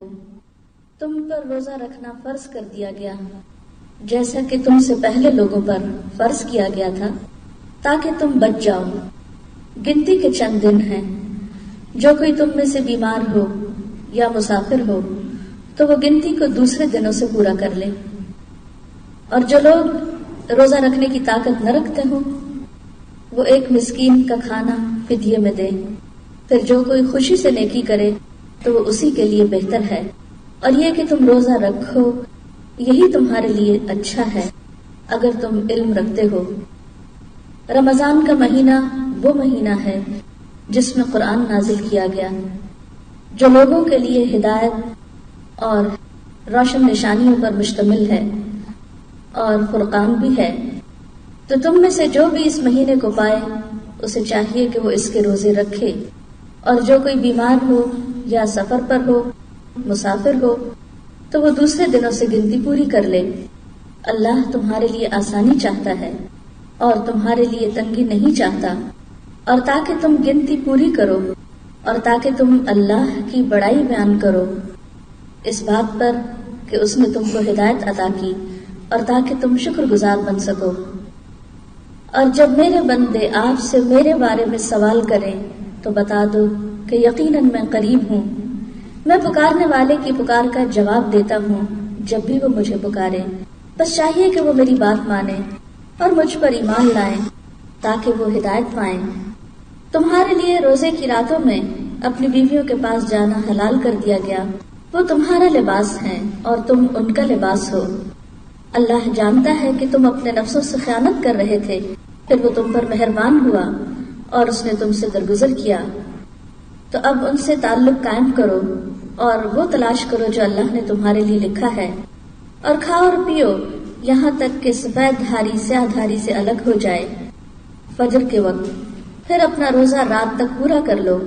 تم پر روزہ رکھنا فرض کر دیا گیا جیسا کہ تم سے پہلے لوگوں پر فرض کیا گیا تھا تاکہ تم بچ جاؤ۔ گنتی کے چند دن ہیں، جو کوئی تم میں سے بیمار ہو یا مسافر ہو تو وہ گنتی کو دوسرے دنوں سے پورا کر لے، اور جو لوگ روزہ رکھنے کی طاقت نہ رکھتے ہوں وہ ایک مسکین کا کھانا فدیے میں دے۔ پھر جو کوئی خوشی سے نیکی کرے تو وہ اسی کے لیے بہتر ہے، اور یہ کہ تم روزہ رکھو یہی تمہارے لیے اچھا ہے اگر تم علم رکھتے ہو۔ رمضان کا مہینہ وہ مہینہ ہے جس میں قرآن نازل کیا گیا، جو لوگوں کے لیے ہدایت اور روشن نشانیوں پر مشتمل ہے اور فرقان بھی ہے۔ تو تم میں سے جو بھی اس مہینے کو پائے اسے چاہیے کہ وہ اس کے روزے رکھے، اور جو کوئی بیمار ہو یا سفر پر ہو، مسافر ہو تو وہ دوسرے دنوں سے گنتی پوری کر لے۔ اللہ تمہارے لیے آسانی چاہتا ہے اور تمہارے لیے تنگی نہیں چاہتا، اور تاکہ تم گنتی پوری کرو اور تاکہ تم اللہ کی بڑائی بیان کرو اس بات پر کہ اس نے تم کو ہدایت عطا کی، اور تاکہ تم شکر گزار بن سکو۔ اور جب میرے بندے آپ سے میرے بارے میں سوال کریں تو بتا دو کہ یقیناً میں قریب ہوں، میں پکارنے والے کی پکار کا جواب دیتا ہوں جب بھی وہ مجھے پکارے۔ بس چاہیے کہ وہ میری بات مانیں اور مجھ پر ایمان لائیں تاکہ وہ ہدایت پائیں۔ تمہارے لیے روزے کی راتوں میں اپنی بیویوں کے پاس جانا حلال کر دیا گیا، وہ تمہارا لباس ہیں اور تم ان کا لباس ہو۔ اللہ جانتا ہے کہ تم اپنے نفسوں سے خیانت کر رہے تھے، پھر وہ تم پر مہربان ہوا اور اس نے تم سے درگزر کیا۔ تو اب ان سے تعلق قائم کرو اور وہ تلاش کرو جو اللہ نے تمہارے لیے لکھا ہے، اور کھاؤ اور پیو یہاں تک کہ سفید دھاری سیاہ دھاری سے الگ ہو جائے فجر کے وقت۔ پھر اپنا روزہ رات تک پورا کر لو،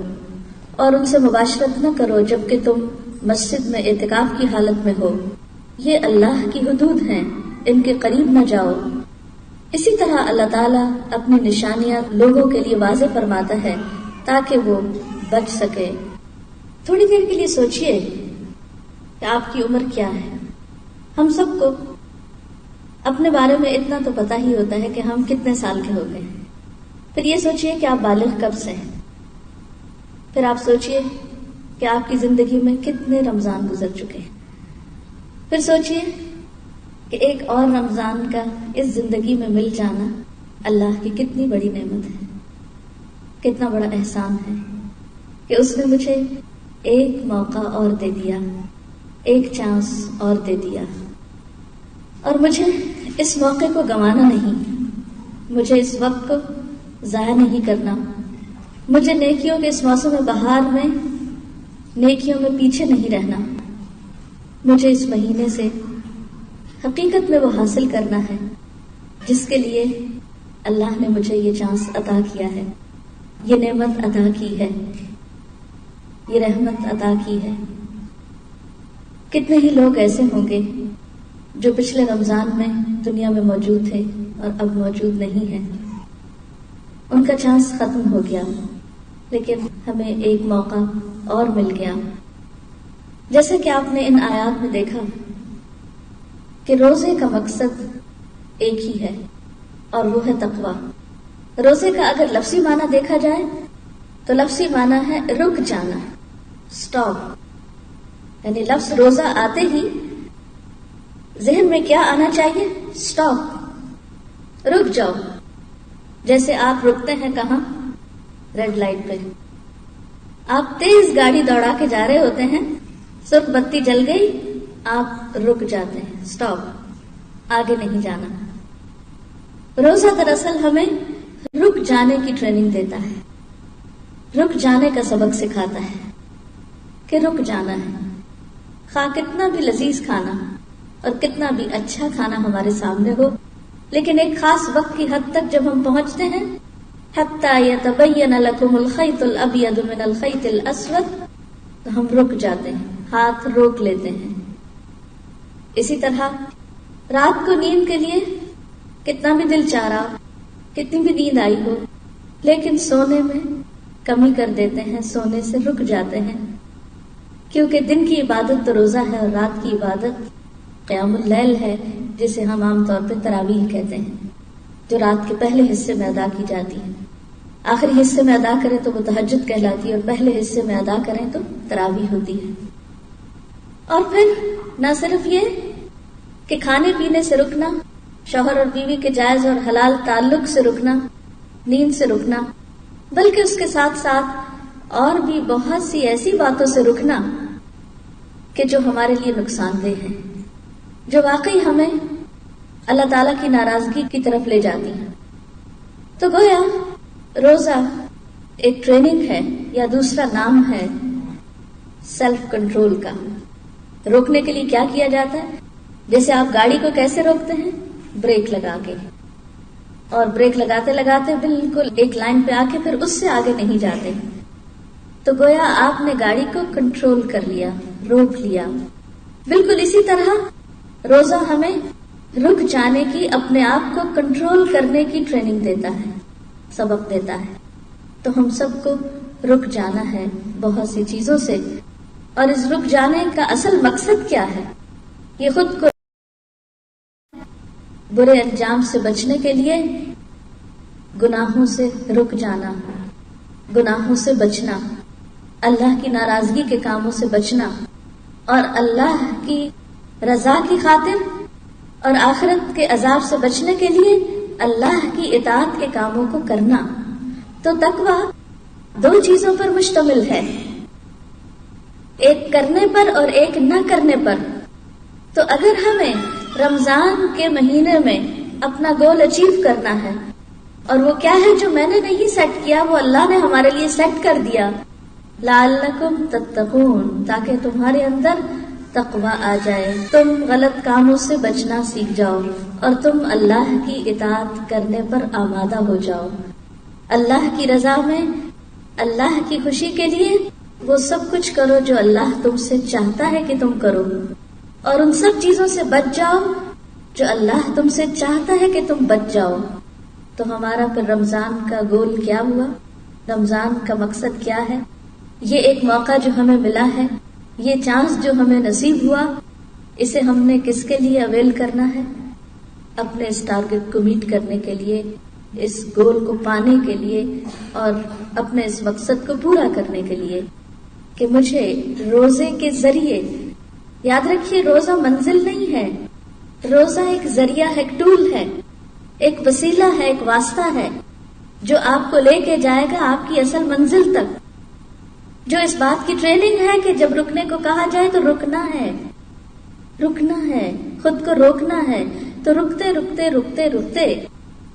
اور ان سے مباشرت نہ کرو جبکہ تم مسجد میں اعتکاف کی حالت میں ہو۔ یہ اللہ کی حدود ہیں، ان کے قریب نہ جاؤ۔ اسی طرح اللہ تعالیٰ اپنی نشانیاں لوگوں کے لیے واضح فرماتا ہے تاکہ وہ بچ سکے۔ تھوڑی دیر کے لیے سوچئے کہ آپ کی عمر کیا ہے۔ ہم سب کو اپنے بارے میں اتنا تو پتہ ہی ہوتا ہے کہ ہم کتنے سال کے ہو گئے۔ پھر یہ سوچئے کہ آپ بالغ کب سے ہیں۔ پھر آپ سوچئے کہ آپ کی زندگی میں کتنے رمضان گزر چکے ہیں۔ پھر سوچئے کہ ایک اور رمضان کا اس زندگی میں مل جانا اللہ کی کتنی بڑی نعمت ہے، کتنا بڑا احسان ہے کہ اس نے مجھے ایک موقع اور دے دیا، ایک چانس اور دے دیا، اور مجھے اس موقع کو گنوانا نہیں، مجھے اس وقت کو ضائع نہیں کرنا، مجھے نیکیوں کے اس موسم بہار میں نیکیوں میں پیچھے نہیں رہنا، مجھے اس مہینے سے حقیقت میں وہ حاصل کرنا ہے جس کے لیے اللہ نے مجھے یہ چانس عطا کیا ہے، یہ نعمت عطا کی ہے، یہ رحمت عطا کی ہے۔ کتنے ہی لوگ ایسے ہوں گے جو پچھلے رمضان میں دنیا میں موجود تھے اور اب موجود نہیں ہیں، ان کا چانس ختم ہو گیا، لیکن ہمیں ایک موقع اور مل گیا۔ جیسا کہ آپ نے ان آیات میں دیکھا کہ روزے کا مقصد ایک ہی ہے اور وہ ہے تقویٰ۔ روزے کا اگر لفظی معنی دیکھا جائے تو لفظی معنی ہے رک جانا، سٹاپ، یعنی لفظ روزہ آتے ہی ذہن میں کیا آنا چاہیے؟ سٹاپ، رک جاؤ۔ جیسے آپ رکتے ہیں کہاں؟ ریڈ لائٹ پہ۔ آپ تیز گاڑی دوڑا کے جا رہے ہوتے ہیں، سرخ بتی جل گئی، آپ رک جاتے ہیں، سٹاپ، آگے نہیں جانا۔ روزہ دراصل ہمیں رک جانے کی ٹریننگ دیتا ہے، رک جانے کا سبق سکھاتا ہے کہ رک جانا ہے۔ خواہ کتنا بھی لذیذ کھانا اور کتنا بھی اچھا کھانا ہمارے سامنے ہو، لیکن ایک خاص وقت کی حد تک جب ہم پہنچتے ہیں، حتی یتبین لکم الخیط الابیض من الخیط الاسود، تو ہم رک جاتے ہیں، ہاتھ روک لیتے ہیں۔ اسی طرح رات کو نیند کے لیے کتنا بھی دل چاہ رہا، کتنی بھی نیند آئی ہو، لیکن سونے میں کمی کر دیتے ہیں، سونے سے رک جاتے ہیں۔ کیونکہ دن کی عبادت تو روزہ ہے اور رات کی عبادت قیام اللیل ہے، جسے ہم عام طور پہ تراویح کہتے ہیں، جو رات کے پہلے حصے میں ادا کی جاتی ہے۔ آخری حصے میں ادا کریں تو وہ تہجد کہلاتی ہے، اور پہلے حصے میں ادا کریں تو تراویح ہوتی ہے۔ اور پھر نہ صرف یہ کہ کھانے پینے سے رکنا، شوہر اور بیوی کے جائز اور حلال تعلق سے رکنا، نیند سے رکنا، بلکہ اس کے ساتھ ساتھ اور بھی بہت سی ایسی باتوں سے رکنا کہ جو ہمارے لیے نقصان دہ ہیں، جو واقعی ہمیں اللہ تعالیٰ کی ناراضگی کی طرف لے جاتی ہیں۔ تو گویا روزہ ایک ٹریننگ ہے، یا دوسرا نام ہے سیلف کنٹرول کا۔ روکنے کے لیے کیا کیا جاتا ہے؟ جیسے آپ گاڑی کو کیسے روکتے ہیں؟ بریک لگا کے، اور بریک لگاتے لگاتے بالکل ایک لائن پہ آ کے پھر اس سے آگے نہیں جاتے۔ تو گویا آپ نے گاڑی کو کنٹرول کر لیا، روک لیا۔ بالکل اسی طرح روزہ ہمیں رک جانے کی، اپنے آپ کو کنٹرول کرنے کی ٹریننگ دیتا ہے، سبق دیتا ہے۔ تو ہم سب کو رک جانا ہے بہت سی چیزوں سے، اور اس رک جانے کا اصل مقصد کیا ہے؟ یہ خود کو برے انجام سے بچنے کے لیے گناہوں سے رک جانا، گناہوں سے بچنا، اللہ کی ناراضگی کے کاموں سے بچنا، اور اللہ کی رضا کی خاطر اور آخرت کے عذاب سے بچنے کے لیے اللہ کی اطاعت کے کاموں کو کرنا۔ تو تقویٰ دو چیزوں پر مشتمل ہے، ایک کرنے پر اور ایک نہ کرنے پر۔ تو اگر ہمیں رمضان کے مہینے میں اپنا گول اچیو کرنا ہے، اور وہ کیا ہے جو میں نے نہیں سیٹ کیا، وہ اللہ نے ہمارے لیے سیٹ کر دیا، لعلکم تتقون، تاکہ تمہارے اندر تقویٰ آ جائے، تم غلط کاموں سے بچنا سیکھ جاؤ، اور تم اللہ کی اطاعت کرنے پر آمادہ ہو جاؤ۔ اللہ کی رضا میں، اللہ کی خوشی کے لیے وہ سب کچھ کرو جو اللہ تم سے چاہتا ہے کہ تم کرو، اور ان سب چیزوں سے بچ جاؤ جو اللہ تم سے چاہتا ہے کہ تم بچ جاؤ۔ تو ہمارا پھر رمضان کا گول کیا ہوا؟ رمضان کا مقصد کیا ہے؟ یہ ایک موقع جو ہمیں ملا ہے، یہ چانس جو ہمیں نصیب ہوا، اسے ہم نے کس کے لیے اویل کرنا ہے؟ اپنے اس ٹارگٹ کو میٹ کرنے کے لیے، اس گول کو پانے کے لیے، اور اپنے اس مقصد کو پورا کرنے کے لیے کہ مجھے روزے کے ذریعے، یاد رکھیے روزہ منزل نہیں ہے، روزہ ایک ذریعہ ہے، ایک ٹول ہے، ایک وسیلہ ہے، ایک واسطہ ہے جو آپ کو لے کے جائے گا آپ کی اصل منزل تک، جو اس بات کی ٹریننگ ہے کہ جب رکنے کو کہا جائے تو رکنا ہے، رکنا ہے، خود کو روکنا ہے۔ تو رکتے رکتے رکتے رکتے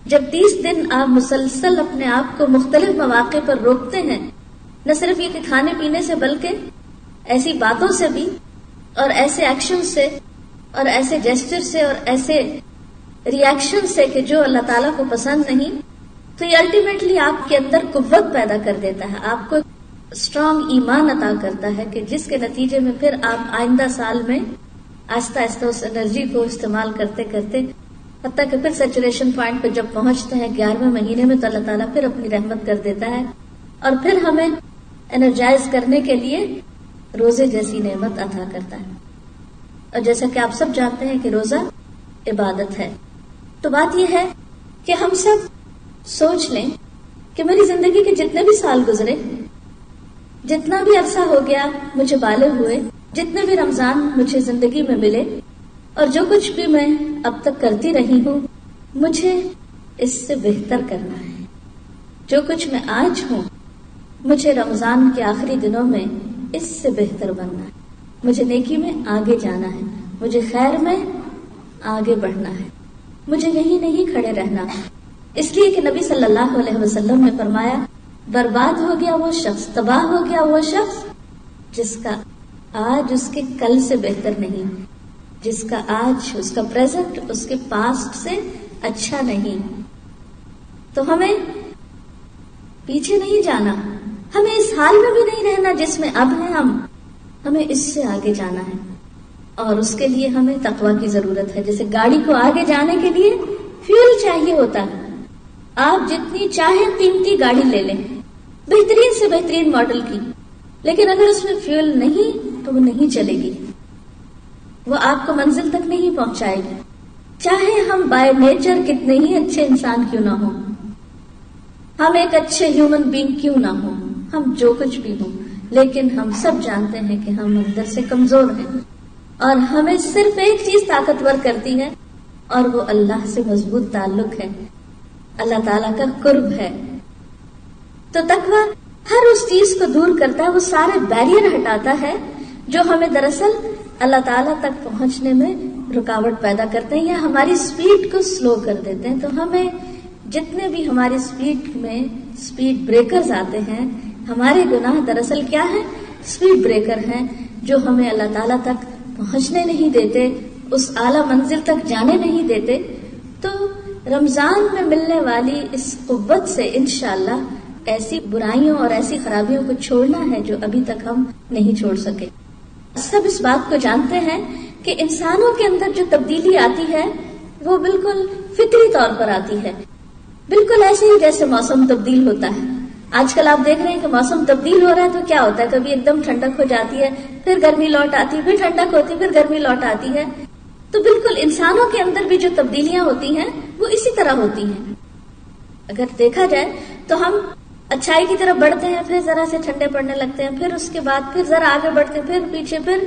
جب 30 دن آپ مسلسل اپنے آپ کو مختلف مواقع پر روکتے ہیں، نہ صرف یہ کہ کھانے پینے سے بلکہ ایسی باتوں سے بھی، اور ایسے ایکشن سے، اور ایسے جیسچر سے، اور ایسے ریاکشن سے کہ جو اللہ تعالیٰ کو پسند نہیں، تو یہ الٹیمیٹلی آپ کے اندر قوت پیدا کر دیتا ہے، آپ کو اسٹرانگ ایمان عطا کرتا ہے کہ جس کے نتیجے میں پھر آپ آئندہ سال میں آہستہ آہستہ اس انرجی کو استعمال کرتے کرتے حتیٰ کہ پھر سیچوریشن پوائنٹ پہ جب پہنچتے ہیں 11ویں مہینے میں، تو اللہ تعالیٰ پھر اپنی رحمت کر دیتا ہے، اور پھر ہمیں انرجائز کرنے کے لیے روزے جیسی نعمت عطا کرتا ہے۔ اور جیسا کہ آپ سب جانتے ہیں کہ روزہ عبادت ہے، تو بات یہ ہے کہ ہم سب سوچ لیں کہ میری زندگی کے جتنے بھی سال گزرے، جتنا بھی عرصہ ہو گیا مجھے بالغ ہوئے، جتنے بھی رمضان مجھے زندگی میں ملے، اور جو کچھ بھی میں اب تک کرتی رہی ہوں، مجھے اس سے بہتر کرنا ہے۔ جو کچھ میں آج ہوں، مجھے رمضان کے آخری دنوں میں اس سے بہتر بننا ہے، مجھے نیکی میں آگے جانا ہے، مجھے خیر میں آگے بڑھنا ہے، مجھے یہیں نہیں کھڑے رہنا۔ اس لیے کہ نبی صلی اللہ علیہ وسلم نے فرمایا، برباد ہو گیا وہ شخص، تباہ ہو گیا وہ شخص جس کا آج اس کے کل سے بہتر نہیں، جس کا آج، اس کا پریزنٹ اس کے پاسٹ سے اچھا نہیں۔ تو ہمیں پیچھے نہیں جانا، ہمیں اس حال میں بھی نہیں رہنا جس میں اب ہیں ہمیں اس سے آگے جانا ہے، اور اس کے لیے ہمیں تقویٰ کی ضرورت ہے۔ جیسے گاڑی کو آگے جانے کے لیے فیول چاہیے ہوتا ہے، آپ جتنی چاہیں قیمتی گاڑی لے لیں، بہترین سے بہترین ماڈل کی، لیکن اگر اس میں فیول نہیں تو وہ نہیں چلے گی، وہ آپ کو منزل تک نہیں پہنچائے گی، چاہے ہم بائی نیچر کتنے ہی اچھے انسان کیوں نہ ہوں، ہم ایک اچھے ہیومن بینگ کیوں نہ ہوں، ہم جو کچھ بھی ہوں، لیکن ہم سب جانتے ہیں کہ ہم اندر سے کمزور ہیں، اور ہمیں صرف ایک چیز طاقتور کرتی ہے، اور وہ اللہ سے مضبوط تعلق ہے، اللہ تعالیٰ کا قرب ہے۔ تو تقویٰ ہر اس چیز کو دور کرتا ہے، وہ سارے بیریئر ہٹاتا ہے جو ہمیں دراصل اللہ تعالیٰ تک پہنچنے میں رکاوٹ پیدا کرتے ہیں یا ہماری سپیڈ کو سلو کر دیتے ہیں۔ تو ہمیں جتنے بھی ہماری سپیڈ میں سپیڈ بریکرز آتے ہیں، ہمارے گناہ دراصل کیا ہے؟ سپیڈ بریکر ہیں جو ہمیں اللہ تعالیٰ تک پہنچنے نہیں دیتے، اس اعلیٰ منزل تک جانے نہیں دیتے۔ تو رمضان میں ملنے والی اس قوت سے انشاءاللہ ایسی برائیوں اور ایسی خرابیوں کو چھوڑنا ہے جو ابھی تک ہم نہیں چھوڑ سکے۔ سب اس بات کو جانتے ہیں کہ انسانوں کے اندر جو تبدیلی آتی ہے وہ بالکل فطری طور پر آتی ہے، بالکل ایسے ہی جیسے موسم تبدیل ہوتا ہے۔ آج کل آپ دیکھ رہے ہیں کہ موسم تبدیل ہو رہا ہے تو کیا ہوتا ہے، کبھی ایک دم ٹھنڈک ہو جاتی ہے، پھر گرمی لوٹ آتی ہے، پھر ٹھنڈک ہوتی ہے، پھر گرمی لوٹ آتی ہے۔ تو بالکل انسانوں کے اندر بھی جو تبدیلیاں ہوتی ہیں وہ اسی طرح ہوتی ہیں۔ اگر دیکھا جائے تو ہم اچھائی کی طرف بڑھتے ہیں، پھر ذرا سے ٹھنڈے پڑنے لگتے ہیں، پھر اس کے بعد پھر ذرا آگے بڑھتے ہیں، پھر پیچھے، پھر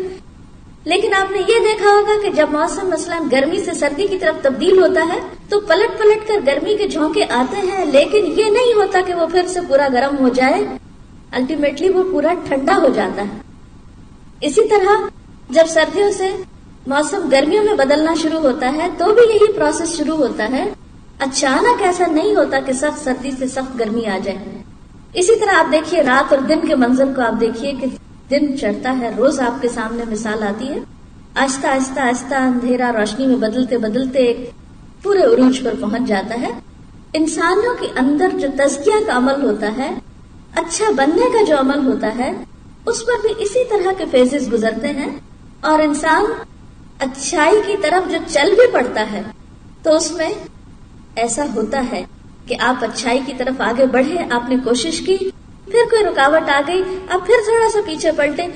لیکن آپ نے یہ دیکھا ہوگا کہ جب موسم مثلا گرمی سے سردی کی طرف تبدیل ہوتا ہے تو پلٹ پلٹ کر گرمی کے جھونکے آتے ہیں، لیکن یہ نہیں ہوتا کہ وہ پھر سے پورا گرم ہو جائے، الٹیمیٹلی وہ پورا ٹھنڈا ہو جاتا ہے۔ اسی طرح جب سردیوں سے موسم گرمیوں میں بدلنا شروع ہوتا ہے تو بھی یہی پروسیس شروع ہوتا ہے، اچانک ایسا نہیں ہوتا کہ سخت سردی سے سخت گرمی آ جائے۔ اسی طرح آپ دیکھیے رات اور دن کے منظر کو، آپ دیکھیے کہ دن چڑھتا ہے، روز آپ کے سامنے مثال آتی ہے، آہستہ آہستہ آہستہ اندھیرا روشنی میں بدلتے بدلتے ایک پورے عروج پر پہنچ جاتا ہے۔ انسانوں کے اندر جو تزکیہ کا عمل ہوتا ہے، اچھا بننے کا جو عمل ہوتا ہے، اس پر بھی اسی طرح کے فیزز گزرتے ہیں، اور انسان اچھائی کی طرف جو چل بھی پڑتا ہے تو اس میں ایسا ہوتا ہے کہ آپ اچھائی کی طرف آگے بڑھے، آپ نے کوشش کی، پھر کوئی رکاوٹ آ گئی، اب پھر تھوڑا سا پیچھے پلٹے،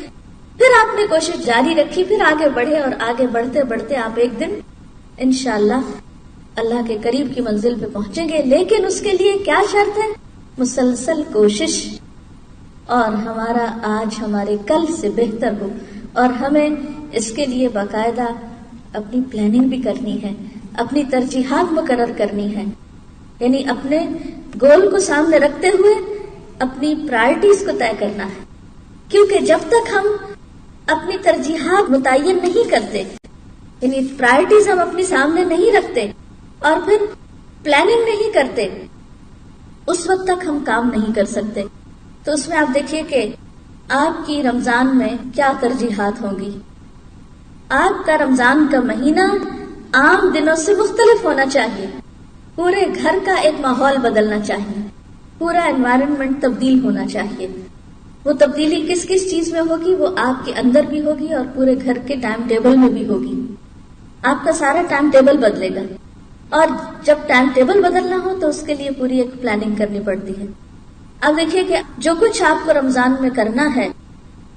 پھر آپ نے کوشش جاری رکھی، پھر آگے بڑھے، اور آگے بڑھتے بڑھتے آپ ایک دن انشاءاللہ اللہ کے قریب کی منزل پہ پہنچیں گے۔ لیکن اس کے لیے کیا شرط ہے؟ مسلسل کوشش، اور ہمارا آج ہمارے کل سے بہتر ہو، اور ہمیں اس کے لیے باقاعدہ اپنی پلاننگ بھی کرنی ہے، اپنی ترجیحات مقرر کرنی ہے، یعنی اپنے گول کو سامنے رکھتے ہوئے اپنی پرائرٹیز کو طے کرنا ہے۔ کیونکہ جب تک ہم اپنی ترجیحات متعین نہیں کرتے، یعنی پرائرٹیز ہم اپنی سامنے نہیں رکھتے اور پھر پلاننگ نہیں کرتے، اس وقت تک ہم کام نہیں کر سکتے۔ تو اس میں آپ دیکھیے کہ آپ کی رمضان میں کیا ترجیحات ہوں گی۔ آپ کا رمضان کا مہینہ عام دنوں سے مختلف ہونا چاہیے، پورے گھر کا ایک ماحول بدلنا چاہیے، پورا انوائرمنٹ تبدیل ہونا چاہیے۔ وہ تبدیلی کس کس چیز میں ہوگی؟ وہ آپ کے اندر بھی ہوگی اور پورے گھر کے ٹائم ٹیبل میں بھی ہوگی۔ آپ کا سارا ٹائم ٹیبل بدلے گا، اور جب ٹائم ٹیبل بدلنا ہو تو اس کے لیے پوری ایک پلاننگ کرنی پڑتی ہے۔ اب دیکھیے کہ جو کچھ آپ کو رمضان میں کرنا ہے،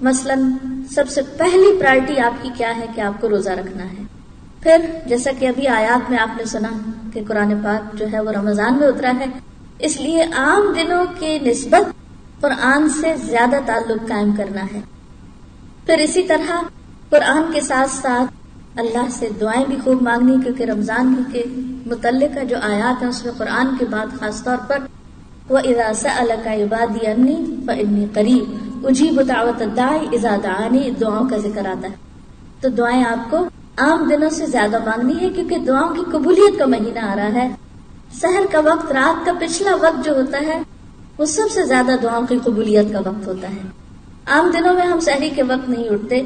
مثلاً سب سے پہلی پرائرٹی آپ کی کیا ہے کہ آپ کو روزہ رکھنا ہے۔ پھر جیسا کہ ابھی آیات میں آپ نے سنا کہ قرآن پاک جو ہے وہ رمضان میں اترا ہے، اس لیے عام دنوں کے نسبت قرآن سے زیادہ تعلق قائم کرنا ہے۔ پھر اسی طرح قرآن کے ساتھ ساتھ اللہ سے دعائیں بھی خوب مانگنی، کیونکہ رمضان کے متعلقہ جو آیات ہیں اس میں قرآن کے بعد خاص طور پر وَإِذَا سَأَلَكَ عِبَادِي عَنِّي فَإِنِّي قَرِيبٌ أُجِيبُ دَعْوَةَ الدَّاعِ إِذَا دَعَانِ، دعاؤں کا ذکر آتا ہے۔ تو دعائیں آپ کو عام دنوں سے زیادہ مانگنی ہے، کیونکہ دعاؤں کی قبولیت کا مہینہ آ رہا ہے۔ سحر کا وقت، رات کا پچھلا وقت جو ہوتا ہے وہ سب سے زیادہ دعاؤں کی قبولیت کا وقت ہوتا ہے۔ عام دنوں میں ہم سحری کے وقت نہیں اٹھتے،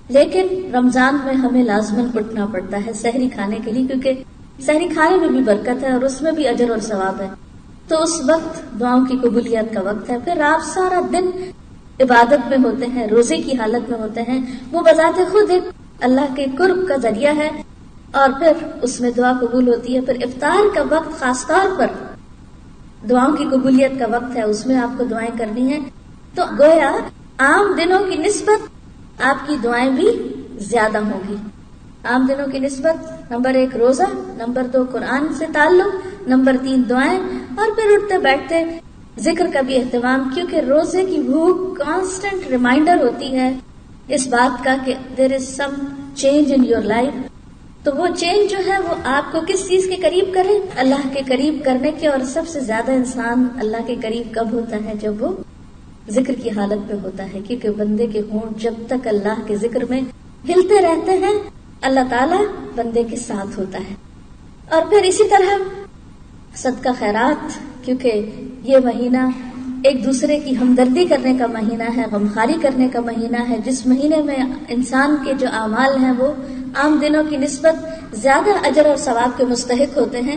لیکن رمضان میں ہمیں لازماً اٹھنا پڑتا ہے سحری کھانے کے لیے، کیونکہ سحری کھانے میں بھی برکت ہے اور اس میں بھی اجر اور ثواب ہے۔ تو اس وقت دعاؤں کی قبولیت کا وقت ہے۔ پھر آپ سارا دن عبادت میں ہوتے ہیں، روزے کی حالت میں ہوتے ہیں، وہ بذات خود ایک اللہ کے قرب کا ذریعہ ہے، اور پھر اس میں دعا قبول ہوتی ہے۔ پھر افطار کا وقت خاص طور پر دعاؤں کی قبولیت کا وقت ہے، اس میں آپ کو دعائیں کرنی ہیں۔ تو گویا عام دنوں کی نسبت آپ کی دعائیں بھی زیادہ ہوں گی. عام دنوں کی نسبت نمبر 1 روزہ، نمبر 2 قرآن سے تعلق، نمبر 3 دعائیں، اور پھر اٹھتے بیٹھتے ذکر کا بھی اہتمام، کیونکہ روزے کی بھوک کانسٹنٹ ریمائنڈر ہوتی ہے اس بات کا کہ there is some change in your life. تو وہ چینج جو ہے وہ آپ کو کس چیز کے قریب کرے؟ اللہ کے قریب کرنے کے. اور سب سے زیادہ انسان اللہ کے قریب کب ہوتا ہے؟ جب وہ ذکر کی حالت میں ہوتا ہے، کیونکہ بندے کے ہونٹ جب تک اللہ کے ذکر میں ہلتے رہتے ہیں اللہ تعالیٰ بندے کے ساتھ ہوتا ہے. اور پھر اسی طرح صدقہ خیرات، کیونکہ یہ مہینہ ایک دوسرے کی ہمدردی کرنے کا مہینہ ہے، غمخواری کرنے کا مہینہ ہے، جس مہینے میں انسان کے جو اعمال ہیں وہ عام دنوں کی نسبت زیادہ اجر اور ثواب کے مستحق ہوتے ہیں.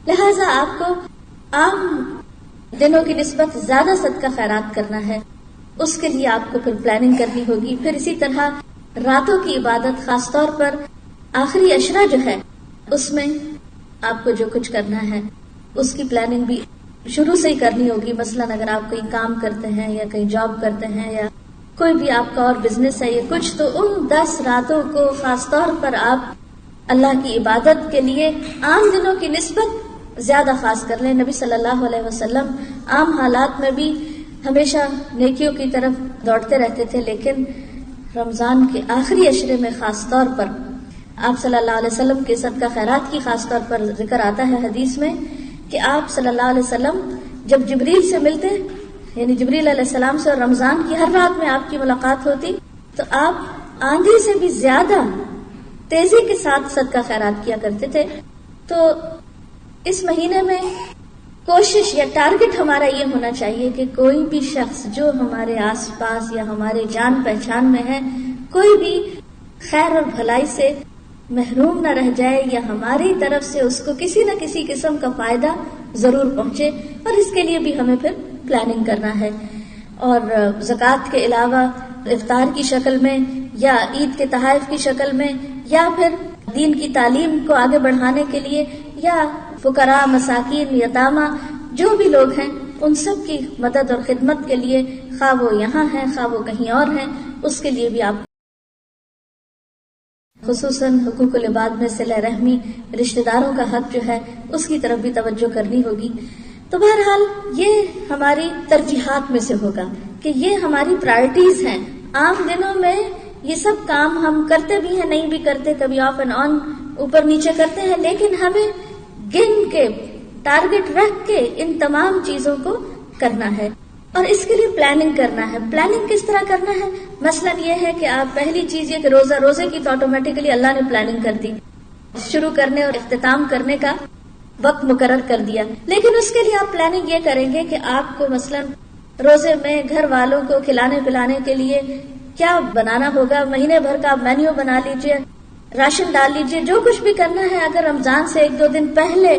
لہٰذا آپ کو عام دنوں کی نسبت زیادہ صدقہ خیرات کرنا ہے. اس کے لیے آپ کو پھر پلاننگ کرنی ہوگی. پھر اسی طرح راتوں کی عبادت، خاص طور پر آخری عشرہ جو ہے اس میں آپ کو جو کچھ کرنا ہے اس کی پلاننگ بھی شروع سے ہی کرنی ہوگی. مثلاً اگر آپ کوئی کام کرتے ہیں یا کہیں جاب کرتے ہیں یا کوئی بھی آپ کا اور بزنس ہے یا کچھ، تو ان 10 راتوں کو خاص طور پر آپ اللہ کی عبادت کے لیے عام دنوں کی نسبت زیادہ خاص کر لیں. نبی صلی اللہ علیہ وسلم عام حالات میں بھی ہمیشہ نیکیوں کی طرف دوڑتے رہتے تھے، لیکن رمضان کے آخری عشرے میں خاص طور پر آپ صلی اللہ علیہ وسلم کے صدقہ خیرات کی خاص طور پر ذکر آتا ہے حدیث میں کہ آپ صلی اللہ علیہ وسلم جب جبریل سے ملتے، یعنی جبریل علیہ السلام سے، اور رمضان کی ہر رات میں آپ کی ملاقات ہوتی، تو آپ آندھی سے بھی زیادہ تیزی کے ساتھ صدقہ خیرات کیا کرتے تھے. تو اس مہینے میں کوشش یا ٹارگٹ ہمارا یہ ہونا چاہیے کہ کوئی بھی شخص جو ہمارے آس پاس یا ہمارے جان پہچان میں ہے، کوئی بھی خیر اور بھلائی سے محروم نہ رہ جائے، یا ہماری طرف سے اس کو کسی نہ کسی قسم کا فائدہ ضرور پہنچے. اور اس کے لیے بھی ہمیں پھر پلاننگ کرنا ہے. اور زکوٰۃ کے علاوہ افطار کی شکل میں یا عید کے تحائف کی شکل میں یا پھر دین کی تعلیم کو آگے بڑھانے کے لیے یا فقراء، مساکین، یتامى جو بھی لوگ ہیں ان سب کی مدد اور خدمت کے لیے، خواہ وہ یہاں ہیں خواہ وہ کہیں اور ہیں، اس کے لیے بھی آپ خصوصاً حقوق العباد میں صلہ رحمی، رشتہ داروں کا حق جو ہے اس کی طرف بھی توجہ کرنی ہوگی. تو بہرحال یہ ہماری ترجیحات میں سے ہوگا کہ یہ ہماری پرائرٹیز ہیں. عام دنوں میں یہ سب کام ہم کرتے بھی ہیں، نہیں بھی کرتے، کبھی آف اینڈ آن اوپر نیچے کرتے ہیں، لیکن ہمیں گن کے ٹارگٹ رکھ کے ان تمام چیزوں کو کرنا ہے. اور اس کے لیے پلاننگ کرنا ہے. پلاننگ کس طرح کرنا ہے؟ مثلا یہ ہے کہ آپ پہلی چیز یہ کہ روزے کی تو آٹومیٹکلی اللہ نے پلاننگ کر دی، شروع کرنے اور اختتام کرنے کا وقت مقرر کر دیا. لیکن اس کے لیے آپ پلاننگ یہ کریں گے کہ آپ کو مثلا روزے میں گھر والوں کو کھلانے پلانے کے لیے کیا بنانا ہوگا. مہینے بھر کا آپ مینیو بنا لیجئے، راشن ڈال لیجئے، جو کچھ بھی کرنا ہے. اگر رمضان سے 1-2 دن پہلے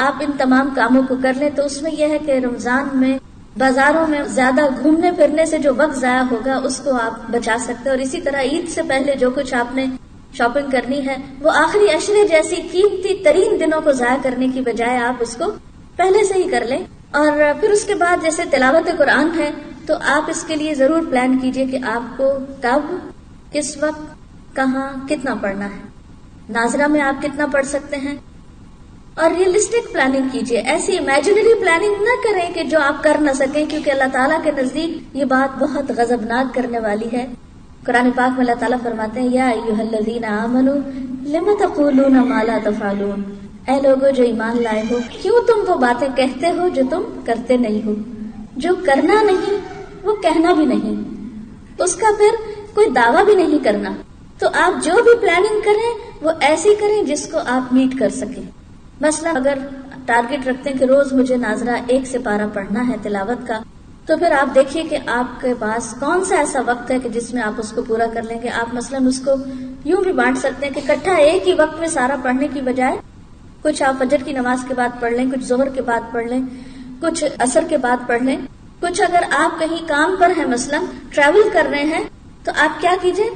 آپ ان تمام کاموں کو کر لیں تو اس میں یہ ہے کہ رمضان میں بازاروں میں زیادہ گھومنے پھرنے سے جو وقت ضائع ہوگا اس کو آپ بچا سکتے ہیں. اور اسی طرح عید سے پہلے جو کچھ آپ نے شاپنگ کرنی ہے وہ آخری عشرے جیسی قیمتی ترین دنوں کو ضائع کرنے کی بجائے آپ اس کو پہلے سے ہی کر لیں. اور پھر اس کے بعد جیسے تلاوت قرآن ہے تو آپ اس کے لیے ضرور پلان کیجئے کہ آپ کو کب، کس وقت، کہاں، کتنا پڑھنا ہے. ناظرہ میں آپ کتنا پڑھ سکتے ہیں، اور ریئلسٹک پلاننگ کیجئے. ایسی امیجنری پلاننگ نہ کریں کہ جو آپ کر نہ سکیں، کیونکہ اللہ تعالیٰ کے نزدیک یہ بات بہت غضبناک کرنے والی ہے. قرآن پاک میں اللہ تعالیٰ فرماتے ہیں یا ایھا الذین آمنوا لم تقولون ما لا تفعلون، اے لوگو جو ایمان لائے ہو، کیوں تم وہ باتیں کہتے ہو جو تم کرتے نہیں ہو. جو کرنا نہیں وہ کہنا بھی نہیں، اس کا پھر کوئی دعویٰ بھی نہیں کرنا. تو آپ جو بھی پلاننگ کریں وہ ایسی کریں جس کو آپ میٹ کر سکیں. مثلا اگر ٹارگٹ رکھتے ہیں کہ روز مجھے ناظرہ 1 سپارہ پڑھنا ہے تلاوت کا، تو پھر آپ دیکھیے کہ آپ کے پاس کون سا ایسا وقت ہے کہ جس میں آپ اس کو پورا کر لیں گے. آپ مثلا اس کو یوں بھی بانٹ سکتے ہیں کہ اکٹھا ایک ہی وقت میں سارا پڑھنے کی بجائے کچھ آپ فجر کی نماز کے بعد پڑھ لیں، کچھ ظہر کے بعد پڑھ لیں، کچھ عصر کے بعد پڑھ لیں. کچھ اگر آپ کہیں کام پر ہیں، مثلا ٹریول کر رہے ہیں، تو آپ کیا کیجئے،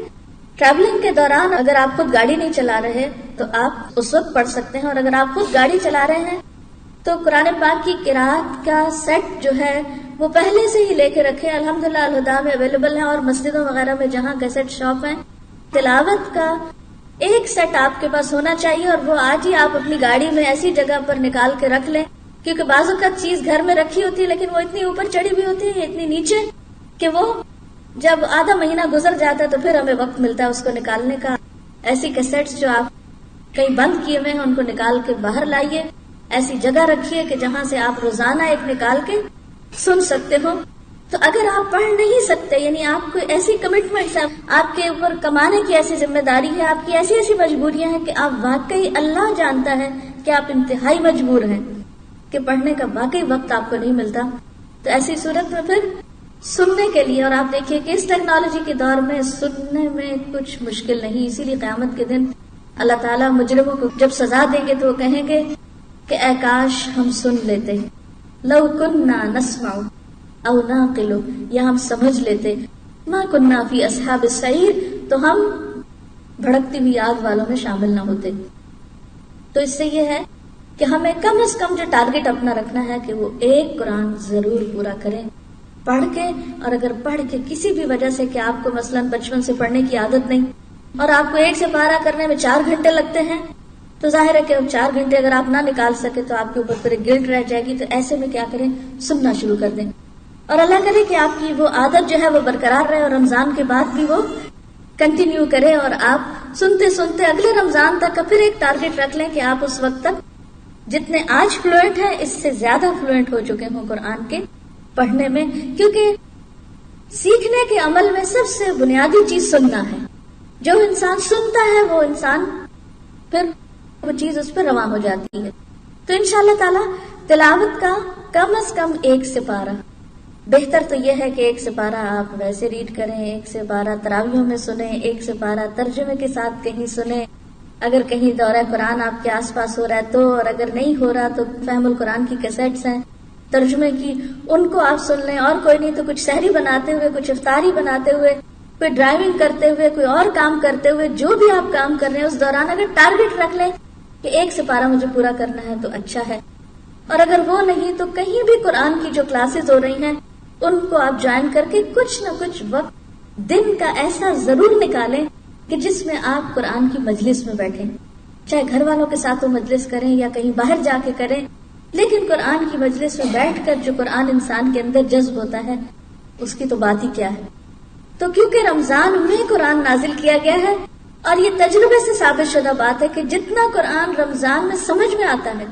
ٹریولنگ کے دوران اگر آپ خود گاڑی نہیں چلا رہے تو آپ اس وقت پڑھ سکتے ہیں. اور اگر آپ خود گاڑی چلا رہے ہیں تو قرآن پاک کی قرات کا سیٹ جو ہے وہ پہلے سے ہی لے کے رکھیں. الحمدللہ الہدا میں اویلیبل ہیں، اور مسجدوں وغیرہ میں جہاں کیسٹ شاپ ہیں. تلاوت کا ایک سیٹ آپ کے پاس ہونا چاہیے، اور وہ آج ہی آپ اپنی گاڑی میں ایسی جگہ پر نکال کے رکھ لیں، کیونکہ بعض اوقات چیز گھر میں رکھی ہوتی ہے لیکن وہ اتنی اوپر چڑھی ہوئی ہوتی ہے، اتنی نیچے، کہ وہ جب آدھا مہینہ گزر جاتا ہے تو پھر ہمیں وقت ملتا ہے اس کو نکالنے کا. ایسی کیسٹس جو آپ کہیں بند کیے ہوئے ہیں ان کو نکال کے باہر لائیے، ایسی جگہ رکھیے کہ جہاں سے آپ روزانہ ایک نکال کے سن سکتے ہو. تو اگر آپ پڑھ نہیں سکتے، یعنی آپ کو ایسی کمٹمنٹس ہیں، آپ کے اوپر کمانے کی ایسی ذمہ داری ہے، آپ کی ایسی مجبوریاں ہیں کہ آپ واقعی اللہ جانتا ہے کہ آپ انتہائی مجبور ہیں کہ پڑھنے کا واقعی وقت آپ کو نہیں ملتا، تو ایسی صورت میں پھر سننے کے لیے، اور آپ دیکھیے کہ اس ٹیکنالوجی کے دور میں سننے میں کچھ مشکل نہیں. اسی لیے قیامت کے دن اللہ تعالیٰ مجرموں کو جب سزا دیں گے تو وہ کہیں گے کہ اے کاش ہم سن لیتے، لو کننا نسمع او ناقل، یا ہم سمجھ لیتے، ما کننا فی اصحاب السعیر، تو ہم بھڑکتی ہوئی آگ والوں میں شامل نہ ہوتے. تو اس سے یہ ہے کہ ہمیں کم از کم جو ٹارگٹ اپنا رکھنا ہے کہ وہ ایک قرآن ضرور پورا کریں پڑھ کے. اور اگر پڑھ کے کسی بھی وجہ سے کہ آپ کو مثلاً بچپن سے پڑھنے کی عادت نہیں اور آپ کو 1 سے 12 کرنے میں 4 گھنٹے لگتے ہیں، تو ظاہر ہے کہ 4 گھنٹے اگر آپ نہ نکال سکے تو آپ کے اوپر پھر گلٹ رہ جائے گی. تو ایسے میں کیا کریں، سننا شروع کر دیں، اور اللہ کرے کہ آپ کی وہ عادت جو ہے وہ برقرار رہے، اور رمضان کے بعد بھی وہ کنٹینیو کرے، اور آپ سنتے سنتے اگلے رمضان تک کا پھر ایک ٹارگٹ رکھ لیں کہ آپ اس وقت تک جتنے آج فلوئنٹ ہیں اس سے زیادہ فلوئنٹ ہو چکے ہوں قرآن کے پڑھنے میں. کیونکہ سیکھنے کے عمل میں سب سے بنیادی چیز سننا ہے. جو انسان سنتا ہے وہ انسان پھر وہ چیز اس پہ رواں ہو جاتی ہے. تو انشاءاللہ تعالی تلاوت کا کم از کم 1 سپارہ، بہتر تو یہ ہے کہ 1 سپارہ آپ ویسے ریڈ کریں، 1 سپارہ تراویحوں میں سنیں، 1 سپارہ ترجمے کے ساتھ کہیں سنیں. اگر کہیں دورہ قرآن آپ کے آس پاس ہو رہا ہے تو، اور اگر نہیں ہو رہا تو فہم القرآن کی کیسٹس ہیں ترجمے کی، ان کو آپ سن لیں. اور کوئی نہیں تو کچھ سحری بناتے ہوئے، کچھ افطاری بناتے ہوئے، کوئی ڈرائیونگ کرتے ہوئے، کوئی اور کام کرتے ہوئے، جو بھی آپ کام کر رہے ہیں اس دوران اگر ٹارگٹ رکھ لیں کہ 1 سپارہ مجھے پورا کرنا ہے تو اچھا ہے. اور اگر وہ نہیں تو کہیں بھی قرآن کی جو کلاسز ہو رہی ہیں ان کو آپ جوائن کر کے کچھ نہ کچھ وقت دن کا ایسا ضرور نکالیں کہ جس میں آپ قرآن کی مجلس میں بیٹھیں. چاہے گھر والوں کے ساتھ وہ مجلس کریں یا کہیں باہر جا کے کریں، لیکن قرآن کی مجلس میں بیٹھ کر جو قرآن انسان کے اندر جذب ہوتا ہے اس کی تو بات ہی کیا ہے. تو کیونکہ رمضان میں قرآن نازل کیا گیا ہے، اور یہ تجربے سے ثابت شدہ بات ہے کہ جتنا قرآن رمضان میں سمجھ میں آتا ہے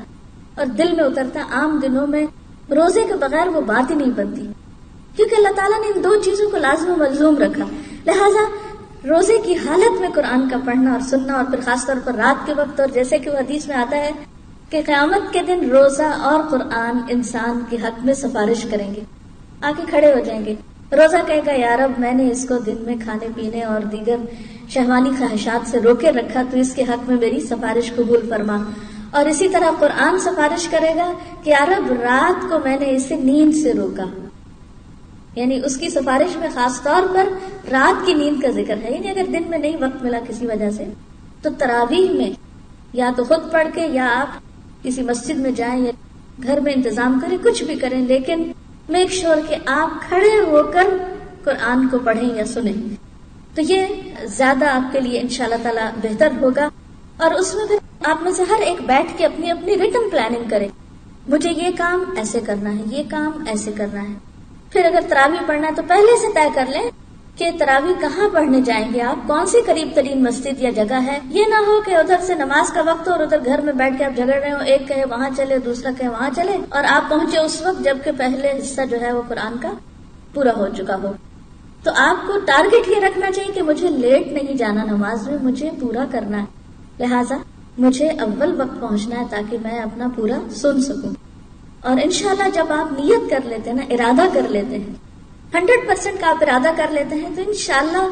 اور دل میں اترتا ہے، عام دنوں میں روزے کے بغیر وہ بات ہی نہیں بنتی. کیونکہ اللہ تعالیٰ نے ان 2 چیزوں کو لازم و ملزوم رکھا. لہٰذا روزے کی حالت میں قرآن کا پڑھنا اور سننا، اور پھر خاص طور پر رات کے وقت، اور جیسے کہ وہ حدیث میں آتا ہے کہ قیامت کے دن روزہ اور قرآن انسان کے حق میں سفارش کریں گے، آ کے کھڑے ہو جائیں گے. روزہ کہے گا یا رب میں نے اس کو دن میں کھانے پینے اور دیگر شہوانی خواہشات سے روکے رکھا، تو اس کے حق میں میری سفارش قبول فرما. اور اسی طرح قرآن سفارش کرے گا کہ یا رب رات کو میں نے اسے نیند سے روکا. یعنی اس کی سفارش میں خاص طور پر رات کی نیند کا ذکر ہے. یعنی اگر دن میں نہیں وقت ملا کسی وجہ سے تو تراویح میں یا تو خود پڑھ کے یا آپ کسی مسجد میں جائیں یا گھر میں انتظام کریں، کچھ بھی کریں، لیکن میک شور کہ آپ کھڑے ہو کر قرآن کو پڑھیں یا سنیں. تو یہ زیادہ آپ کے لیے انشاءاللہ تعالی بہتر ہوگا. اور اس میں پھر آپ میں سے ہر ایک بیٹھ کے اپنی اپنی ریٹن پلاننگ کرے، مجھے یہ کام ایسے کرنا ہے، یہ کام ایسے کرنا ہے. پھر اگر تراویح پڑھنا ہے تو پہلے سے طے کر لیں کہ تراویح کہاں پڑھنے جائیں گے آپ، کون سی قریب ترین مسجد یا جگہ ہے. یہ نہ ہو کہ ادھر سے نماز کا وقت ہو اور ادھر گھر میں بیٹھ کے آپ جھگڑ رہے ہو، ایک کہے وہاں چلے دوسرا کہے وہاں چلے، اور آپ پہنچے اس وقت جبکہ پہلے حصہ جو ہے وہ قرآن کا پورا ہو چکا ہو. تو آپ کو ٹارگٹ یہ رکھنا چاہیے کہ مجھے لیٹ نہیں جانا نماز میں، مجھے پورا کرنا ہے، لہٰذا مجھے اول وقت پہنچنا ہے تاکہ میں اپنا پورا سن سکوں. اور انشاءاللہ جب آپ نیت کر لیتے ہیں نا، ارادہ کر لیتے ہیں، 100% کا آپ ارادہ کر لیتے ہیں، تو انشاءاللہ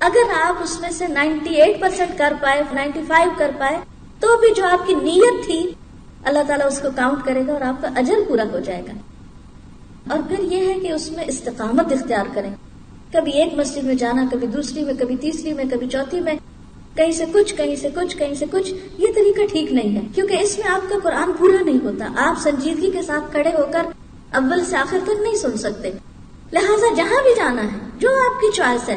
اگر آپ اس میں سے 98% کر پائے، 95 کر پائے، تو بھی جو آپ کی نیت تھی اللہ تعالیٰ اس کو کاؤنٹ کرے گا اور آپ کا اجر پورا ہو جائے گا. اور پھر یہ ہے کہ اس میں استقامت اختیار کریں، کبھی ایک مسجد میں جانا، کبھی دوسری میں، کبھی تیسری میں، کبھی چوتھی میں، کہیں سے کچھ کہیں سے کچھ کہیں سے کچھ. یہ طریقہ ٹھیک نہیں ہے، کیونکہ اس میں آپ کا قرآن پورا نہیں ہوتا. آپ سنجیدگی کے ساتھ کھڑے ہو کر اول سے آخر تک نہیں سن سکتے. لہٰذا جہاں بھی جانا ہے جو آپ کی چوائس ہے،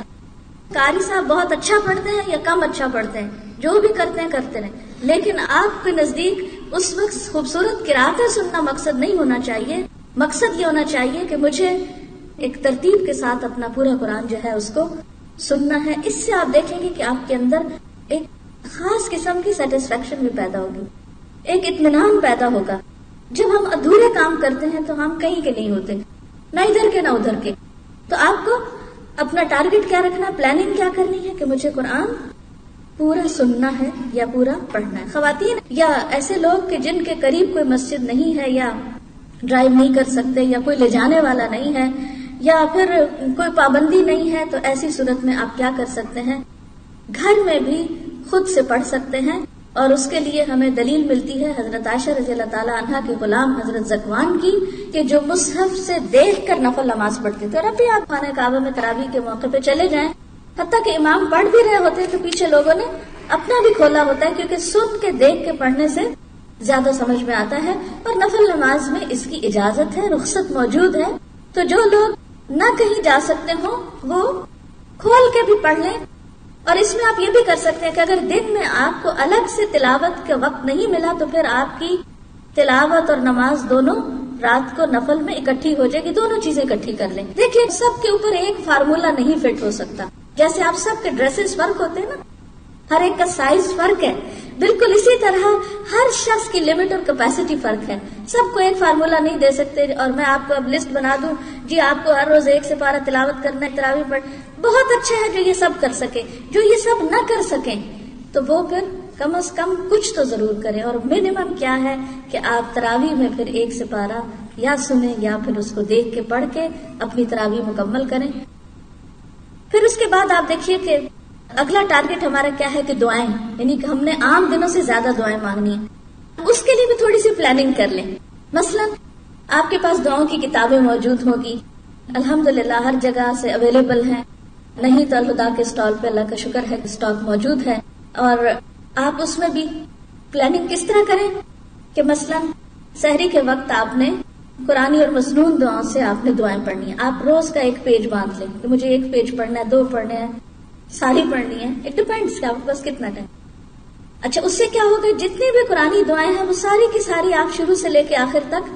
قاری صاحب بہت اچھا پڑھتے ہیں یا کم اچھا پڑھتے ہیں، جو بھی کرتے ہیں کرتے رہیں، لیکن آپ کے نزدیک اس وقت خوبصورت قراتیں سننا مقصد نہیں ہونا چاہیے. مقصد یہ ہونا چاہیے کہ مجھے ایک ترتیب کے ساتھ اپنا پورا قرآن جو ہے اس کو سننا ہے. اس سے آپ دیکھیں گے کہ آپ کے اندر ایک خاص قسم کی سیٹسفیکشن بھی پیدا ہوگی، ایک اطمینان پیدا ہوگا. جب ہم ادھورے کام کرتے ہیں تو ہم کہیں کے نہیں ہوتے، نہ ادھر کے نہ ادھر کے. تو آپ کو اپنا ٹارگٹ کیا رکھنا، پلاننگ کیا کرنی ہے کہ مجھے قرآن پورا سننا ہے یا پورا پڑھنا ہے. خواتین یا ایسے لوگ کہ جن کے قریب کوئی مسجد نہیں ہے، یا ڈرائیو نہیں کر سکتے، یا کوئی لے جانے والا نہیں ہے، یا پھر کوئی پابندی نہیں ہے، تو ایسی صورت میں آپ کیا کر سکتے ہیں، گھر میں بھی خود سے پڑھ سکتے ہیں. اور اس کے لیے ہمیں دلیل ملتی ہے حضرت عائشہ رضی اللہ تعالی عنہا کے غلام حضرت زکوان کی، کہ جو مصحف سے دیکھ کر نفل نماز پڑھتے تھے. اور اب بھی آپ خانہ کعبہ میں تراویح کے موقع پہ چلے جائیں، حتیٰ کہ امام پڑھ بھی رہے ہوتے ہیں تو پیچھے لوگوں نے اپنا بھی کھولا ہوتا ہے، کیونکہ سن کے دیکھ کے پڑھنے سے زیادہ سمجھ میں آتا ہے. اور نفل نماز میں اس کی اجازت ہے، رخصت موجود ہے. تو جو لوگ نہ کہیں جا سکتے ہوں وہ کھول کے بھی پڑھ لیں. اور اس میں آپ یہ بھی کر سکتے ہیں کہ اگر دن میں آپ کو الگ سے تلاوت کا وقت نہیں ملا تو پھر آپ کی تلاوت اور نماز دونوں رات کو نفل میں اکٹھی ہو جائے گی، دونوں چیزیں اکٹھی کر لیں. دیکھیے سب کے اوپر ایک فارمولا نہیں فٹ ہو سکتا. جیسے آپ سب کے ڈریسز فرق ہوتے ہیں نا، ہر ایک کا سائز فرق ہے، بالکل اسی طرح ہر شخص کی لمٹ اور کیپیسٹی فرق ہے. سب کو ایک فارمولا نہیں دے سکتے. اور میں آپ کو اب لسٹ بنا دوں، جی آپ کو ہر روز 1 سپارہ تلاوت کرنا ہے، تراویح پڑھ، بہت اچھا ہے جو یہ سب کر سکے. جو یہ سب نہ کر سکیں تو وہ پھر کم از کم کچھ تو ضرور کریں. اور منیمم کیا ہے کہ آپ تراویح میں پھر 1 سپارہ یا سنیں یا پھر اس کو دیکھ کے پڑھ کے اپنی تراویح مکمل کریں. پھر اس کے بعد آپ دیکھیے کہ اگلا ٹارگٹ ہمارا کیا ہے کہ دعائیں، یعنی کہ ہم نے عام دنوں سے زیادہ دعائیں مانگنی ہیں. اس کے لیے بھی تھوڑی سی پلاننگ کر لیں. مثلا آپ کے پاس دعاؤں کی کتابیں موجود ہوگی، الحمدللہ ہر جگہ سے اویلیبل ہیں. نہیں تو الہدا کے اسٹال پہ اللہ کا شکر ہے اسٹاک موجود ہے. اور آپ اس میں بھی پلاننگ کس طرح کریں کہ مثلا سحری کے وقت آپ نے قرآنی اور مسنون دعاؤں سے آپ نے دعائیں پڑھنی ہیں. آپ روز کا ایک پیج باندھ لیں کہ مجھے 1 پیج پڑھنا ہے، 2 پڑھنے ہیں، ساری پڑھنی ہے. اٹ ڈیپینڈس کہ آپ کے پاس کتنا ٹائم. اچھا اس سے کیا ہوگا، جتنی بھی قرآنی دعائیں ہیں وہ ساری کی ساری آپ شروع سے لے کے آخر تک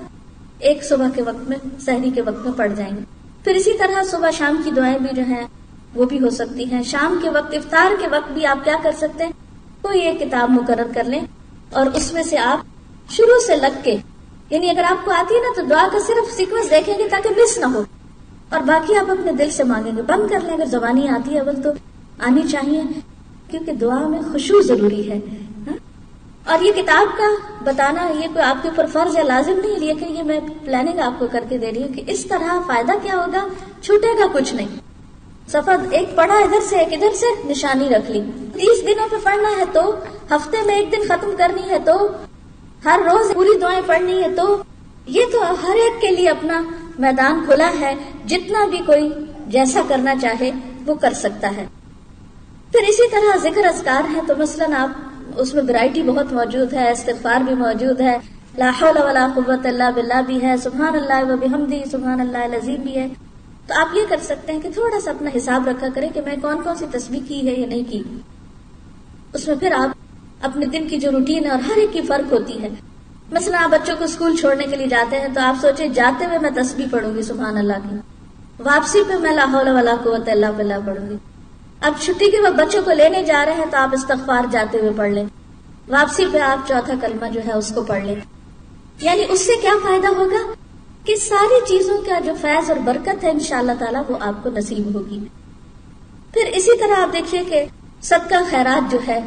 ایک صبح کے وقت میں، سحری کے وقت میں پڑھ جائیں گے. پھر اسی طرح صبح شام کی دعائیں بھی جو ہیں وہ بھی ہو سکتی ہیں. شام کے وقت، افطار کے وقت بھی آپ کیا کر سکتے ہیں، کوئی ایک کتاب مقرر کر لیں اور اس میں سے آپ شروع سے لگ کے، یعنی اگر آپ کو آتی ہے نا تو دعا کا صرف سیکوینس دیکھیں گے تاکہ مس نہ ہو، اور باقی آپ اپنے دل سے مانگیں گے. بند کر لیں اگر زبانی آتی ہے، اول تو آنی چاہیے کیونکہ دعا میں خشوع ضروری ہے. اور یہ کتاب کا بتانا یہ کوئی آپ کے اوپر فرض یا لازم نہیں، لیکن یہ میں پلاننگ آپ کو کر کے دے رہی ہوں کہ اس طرح فائدہ کیا ہوگا، چھوٹے گا کچھ نہیں. صفحہ ایک پڑھا ادھر سے ایک ادھر سے، نشانی رکھ لی. 30 دنوں پہ پڑھنا ہے تو ہفتے میں 1 دن ختم کرنی ہے، تو ہر روز پوری دعائیں پڑھنی ہے. تو یہ تو ہر ایک کے لیے اپنا میدان کھلا ہے، جتنا بھی کوئی جیسا کرنا چاہے وہ کر سکتا ہے. پھر اسی طرح ذکر اذکار ہے تو مثلاً آپ اس میں ورائٹی بہت موجود ہے. استغفار بھی موجود ہے، لا حول ولا قوت الا باللہ بھی ہے، سبحان اللہ و بحمدہ سبحان اللہ العظیم بھی ہے. تو آپ یہ کر سکتے ہیں کہ تھوڑا سا اپنا حساب رکھا کریں کہ میں کون کون سی تسبیح کی ہے یا نہیں کی. اس میں پھر آپ اپنے دن کی جو روٹین ہے، اور ہر ایک کی فرق ہوتی ہے. مثلا آپ بچوں کو اسکول چھوڑنے کے لیے جاتے ہیں تو آپ سوچیں جاتے ہوئے میں تسبیح پڑھوں گی سبحان اللہ کی، واپسی پہ میں لا حول ولا قوت الا باللہ پڑھوں گی. اب چھٹی کے وقت بچوں کو لینے جا رہے ہیں تو آپ استغفار جاتے ہوئے پڑھ لیں، واپسی پہ آپ چوتھا کلمہ جو ہے اس کو پڑھ لیں. یعنی اس سے کیا فائدہ ہوگا کہ ساری چیزوں کا جو فیض اور برکت ہے انشاءاللہ تعالیٰ وہ آپ کو نصیب ہوگی. پھر اسی طرح آپ دیکھیے کہ صدقہ خیرات جو ہے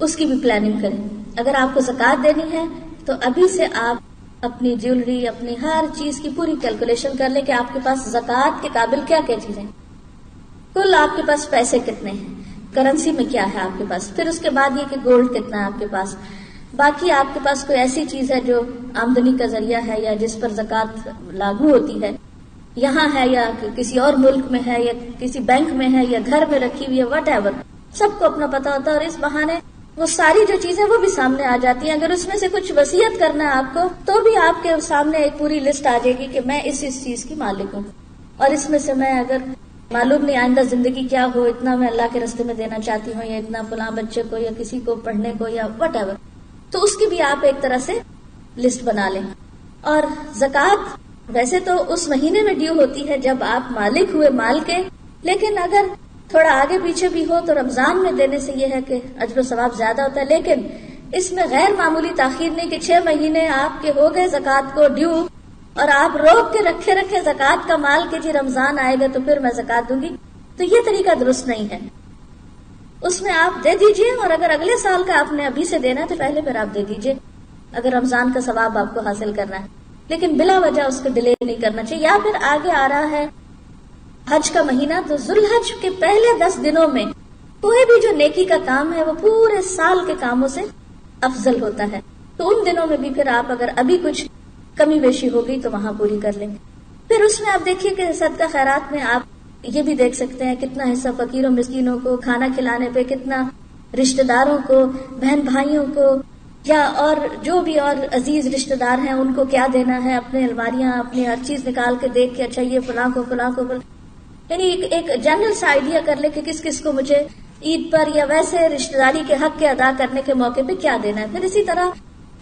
اس کی بھی پلاننگ کریں. اگر آپ کو زکوٰۃ دینی ہے تو ابھی سے آپ اپنی جیولری، اپنی ہر چیز کی پوری کیلکولیشن کر لیں کہ آپ کے پاس زکوٰۃ کے قابل کیا کیا چیزیں، کل آپ کے پاس پیسے کتنے ہیں، کرنسی میں کیا ہے آپ کے پاس. پھر اس کے بعد یہ کہ گولڈ کتنا ہے آپ کے پاس. باقی آپ کے پاس کوئی ایسی چیز ہے جو آمدنی کا ذریعہ ہے یا جس پر زکوٰۃ لاگو ہوتی ہے، یہاں ہے یا کسی اور ملک میں ہے یا کسی بینک میں ہے یا گھر میں رکھی ہوئی ہے، وٹ ایور، سب کو اپنا پتا ہوتا ہے. اور اس بہانے وہ ساری جو چیزیں وہ بھی سامنے آ جاتی ہیں. اگر اس میں سے کچھ وصیت کرنا ہے آپ کو تو بھی آپ کے سامنے ایک پوری لسٹ آ جائے گی کہ میں اس چیز کی مالک ہوں، اور اس میں سے میں اگر معلوم نہیں آئندہ زندگی کیا ہو، اتنا میں اللہ کے راستے میں دینا چاہتی ہوں، یا اتنا فلاں بچے کو یا کسی کو پڑھنے کو یا وٹ ایور، تو اس کی بھی آپ ایک طرح سے لسٹ بنا لیں. اور زکوٰۃ ویسے تو اس مہینے میں ڈیو ہوتی ہے جب آپ مالک ہوئے مال کے، لیکن اگر تھوڑا آگے پیچھے بھی ہو تو رمضان میں دینے سے یہ ہے کہ اجر و ثواب زیادہ ہوتا ہے. لیکن اس میں غیر معمولی تاخیر نہیں کہ 6 مہینے آپ کے ہو گئے زکوٰۃ کو ڈیو اور آپ روک کے رکھے زکوٰۃ کا مال کہ جی رمضان آئے گا تو پھر میں زکوٰۃ دوں گی. تو یہ طریقہ درست نہیں ہے. اس میں آپ دے دیجئے، اور اگر اگلے سال کا آپ نے ابھی سے دینا ہے تو پہلے پھر آپ دے دیجئے اگر رمضان کا ثواب آپ کو حاصل کرنا ہے. لیکن بلا وجہ اس کو ڈیلے نہیں کرنا چاہیے. یا پھر آگے آ رہا ہے حج کا مہینہ، تو ذوالحج کے پہلے 10 دنوں میں کوئی بھی جو نیکی کا کام ہے وہ پورے سال کے کاموں سے افضل ہوتا ہے. تو ان دنوں میں بھی پھر آپ اگر ابھی کچھ کمی بیشی ہو گئی تو وہاں پوری کر لیں. پھر اس میں آپ دیکھیے کہ صدقہ خیرات میں آپ یہ بھی دیکھ سکتے ہیں کتنا حصہ فقیروں مسکینوں کو کھانا کھلانے پہ، کتنا رشتہ داروں کو، بہن بھائیوں کو، یا اور جو بھی اور عزیز رشتہ دار ہیں ان کو کیا دینا ہے. اپنے الماریاں اپنی ہر چیز نکال کے دیکھ کے اچھا یہ فلاں کو یعنی ایک جنرل سا آئیڈیا کر لے کہ کس کس کو مجھے عید پر یا ویسے رشتہ داری کے حق کے ادا کرنے کے موقع پہ کیا دینا ہے. پھر اسی طرح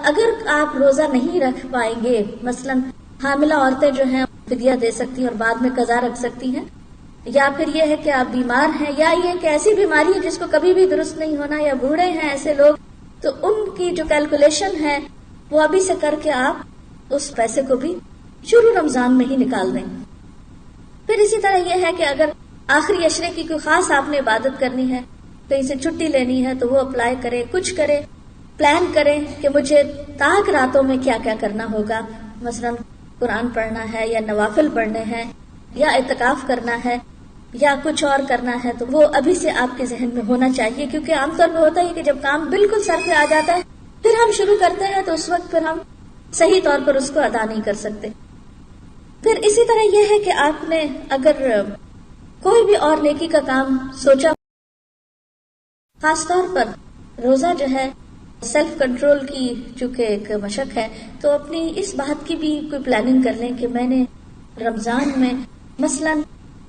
اگر آپ روزہ نہیں رکھ پائیں گے، مثلا حاملہ عورتیں جو ہیں فدیہ دے سکتی ہیں اور بعد میں قضا رکھ سکتی ہیں، یا پھر یہ ہے کہ آپ بیمار ہیں، یا یہ کہ ایسی بیماری ہے جس کو کبھی بھی درست نہیں ہونا، یا بوڑھے ہیں ایسے لوگ، تو ان کی جو کیلکولیشن ہے وہ ابھی سے کر کے آپ اس پیسے کو بھی شروع رمضان میں ہی نکال دیں. پھر اسی طرح یہ ہے کہ اگر آخری عشرے کی کوئی خاص آپ نے عبادت کرنی ہے، کہیں سے چھٹی لینی ہے، تو وہ اپلائی کرے، کچھ کرے، پلان کریں کہ مجھے تاک راتوں میں کیا کیا کرنا ہوگا. مثلا قرآن پڑھنا ہے، یا نوافل پڑھنے ہیں، یا اعتکاف کرنا ہے، یا کچھ اور کرنا ہے، تو وہ ابھی سے آپ کے ذہن میں ہونا چاہیے. کیونکہ عام طور پہ ہوتا ہے کہ جب کام بالکل سر پہ آ جاتا ہے پھر ہم شروع کرتے ہیں تو اس وقت پھر ہم صحیح طور پر اس کو ادا نہیں کر سکتے. پھر اسی طرح یہ ہے کہ آپ نے اگر کوئی بھی اور نیکی کا کام سوچا، خاص طور پر روزہ جو ہے سیلف کنٹرول کی چونکہ ایک مشق ہے، تو اپنی اس بات کی بھی کوئی پلاننگ کر لیں کہ میں نے رمضان میں مثلا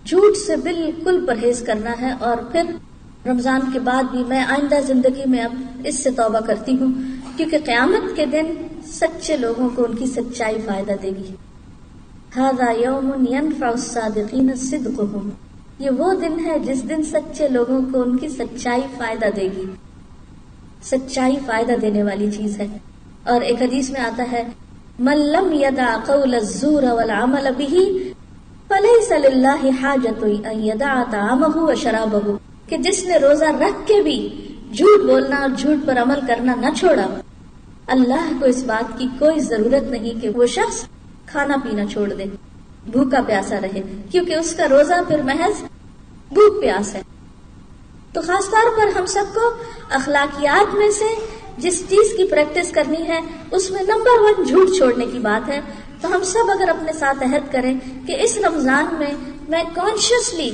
جھوٹ سے بالکل پرہیز کرنا ہے، اور پھر رمضان کے بعد بھی میں آئندہ زندگی میں اب اس سے توبہ کرتی ہوں، کیونکہ قیامت کے دن سچے لوگوں کو ان کی سچائی فائدہ دے گی. ھذا یوم ینفع الصادقین صدقہم، یہ وہ دن ہے جس دن سچے لوگوں کو ان کی سچائی فائدہ دے گی. سچائی فائدہ دینے والی چیز ہے. اور ایک حدیث میں آتا ہے من لم يدع قول الزور والعمل به فليس لله حاجة ان يدع طعامه وشرابه، کہ جس نے روزہ رکھ کے بھی جھوٹ بولنا اور جھوٹ پر عمل کرنا نہ چھوڑا، اللہ کو اس بات کی کوئی ضرورت نہیں کہ وہ شخص کھانا پینا چھوڑ دے، بھوکا پیاسا رہے، کیونکہ اس کا روزہ پھر محض بھوک پیاس ہے. تو خاص طور پر ہم سب کو اخلاقیات میں سے جس چیز کی پریکٹس کرنی ہے اس میں نمبر 1 جھوٹ چھوڑنے کی بات ہے. تو ہم سب اگر اپنے ساتھ عہد کریں کہ اس رمضان میں کانشیسلی،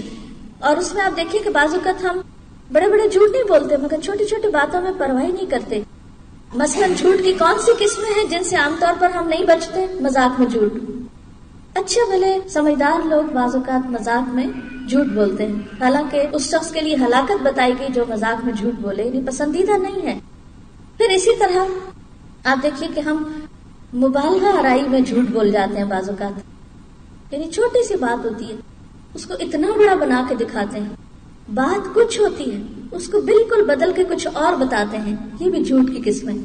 اور اس میں آپ دیکھیے کہ بعض اوقات ہم بڑے بڑے جھوٹ نہیں بولتے مگر چھوٹی چھوٹی باتوں میں پرواہ نہیں کرتے. مثلا جھوٹ کی کون سی قسمیں ہیں جن سے عام طور پر ہم نہیں بچتے؟ مذاق میں جھوٹ. اچھے بھلے سمجھدار لوگ بعض اوقات مذاق میں جھوٹ بولتے ہیں، حالانکہ اس شخص کے لیے ہلاکت بتائی گئی جو مذاق میں جھوٹ بولے، یعنی پسندیدہ نہیں ہے. پھر اسی طرح آپ دیکھیے کہ ہم مبالغہ آرائی میں جھوٹ بول جاتے ہیں بعض اوقات، یعنی چھوٹی سی بات ہوتی ہے اس کو اتنا بڑا بنا کے دکھاتے ہیں. بات کچھ ہوتی ہے اس کو بالکل بدل کے کچھ اور بتاتے ہیں. یہ بھی جھوٹ کی قسم ہے.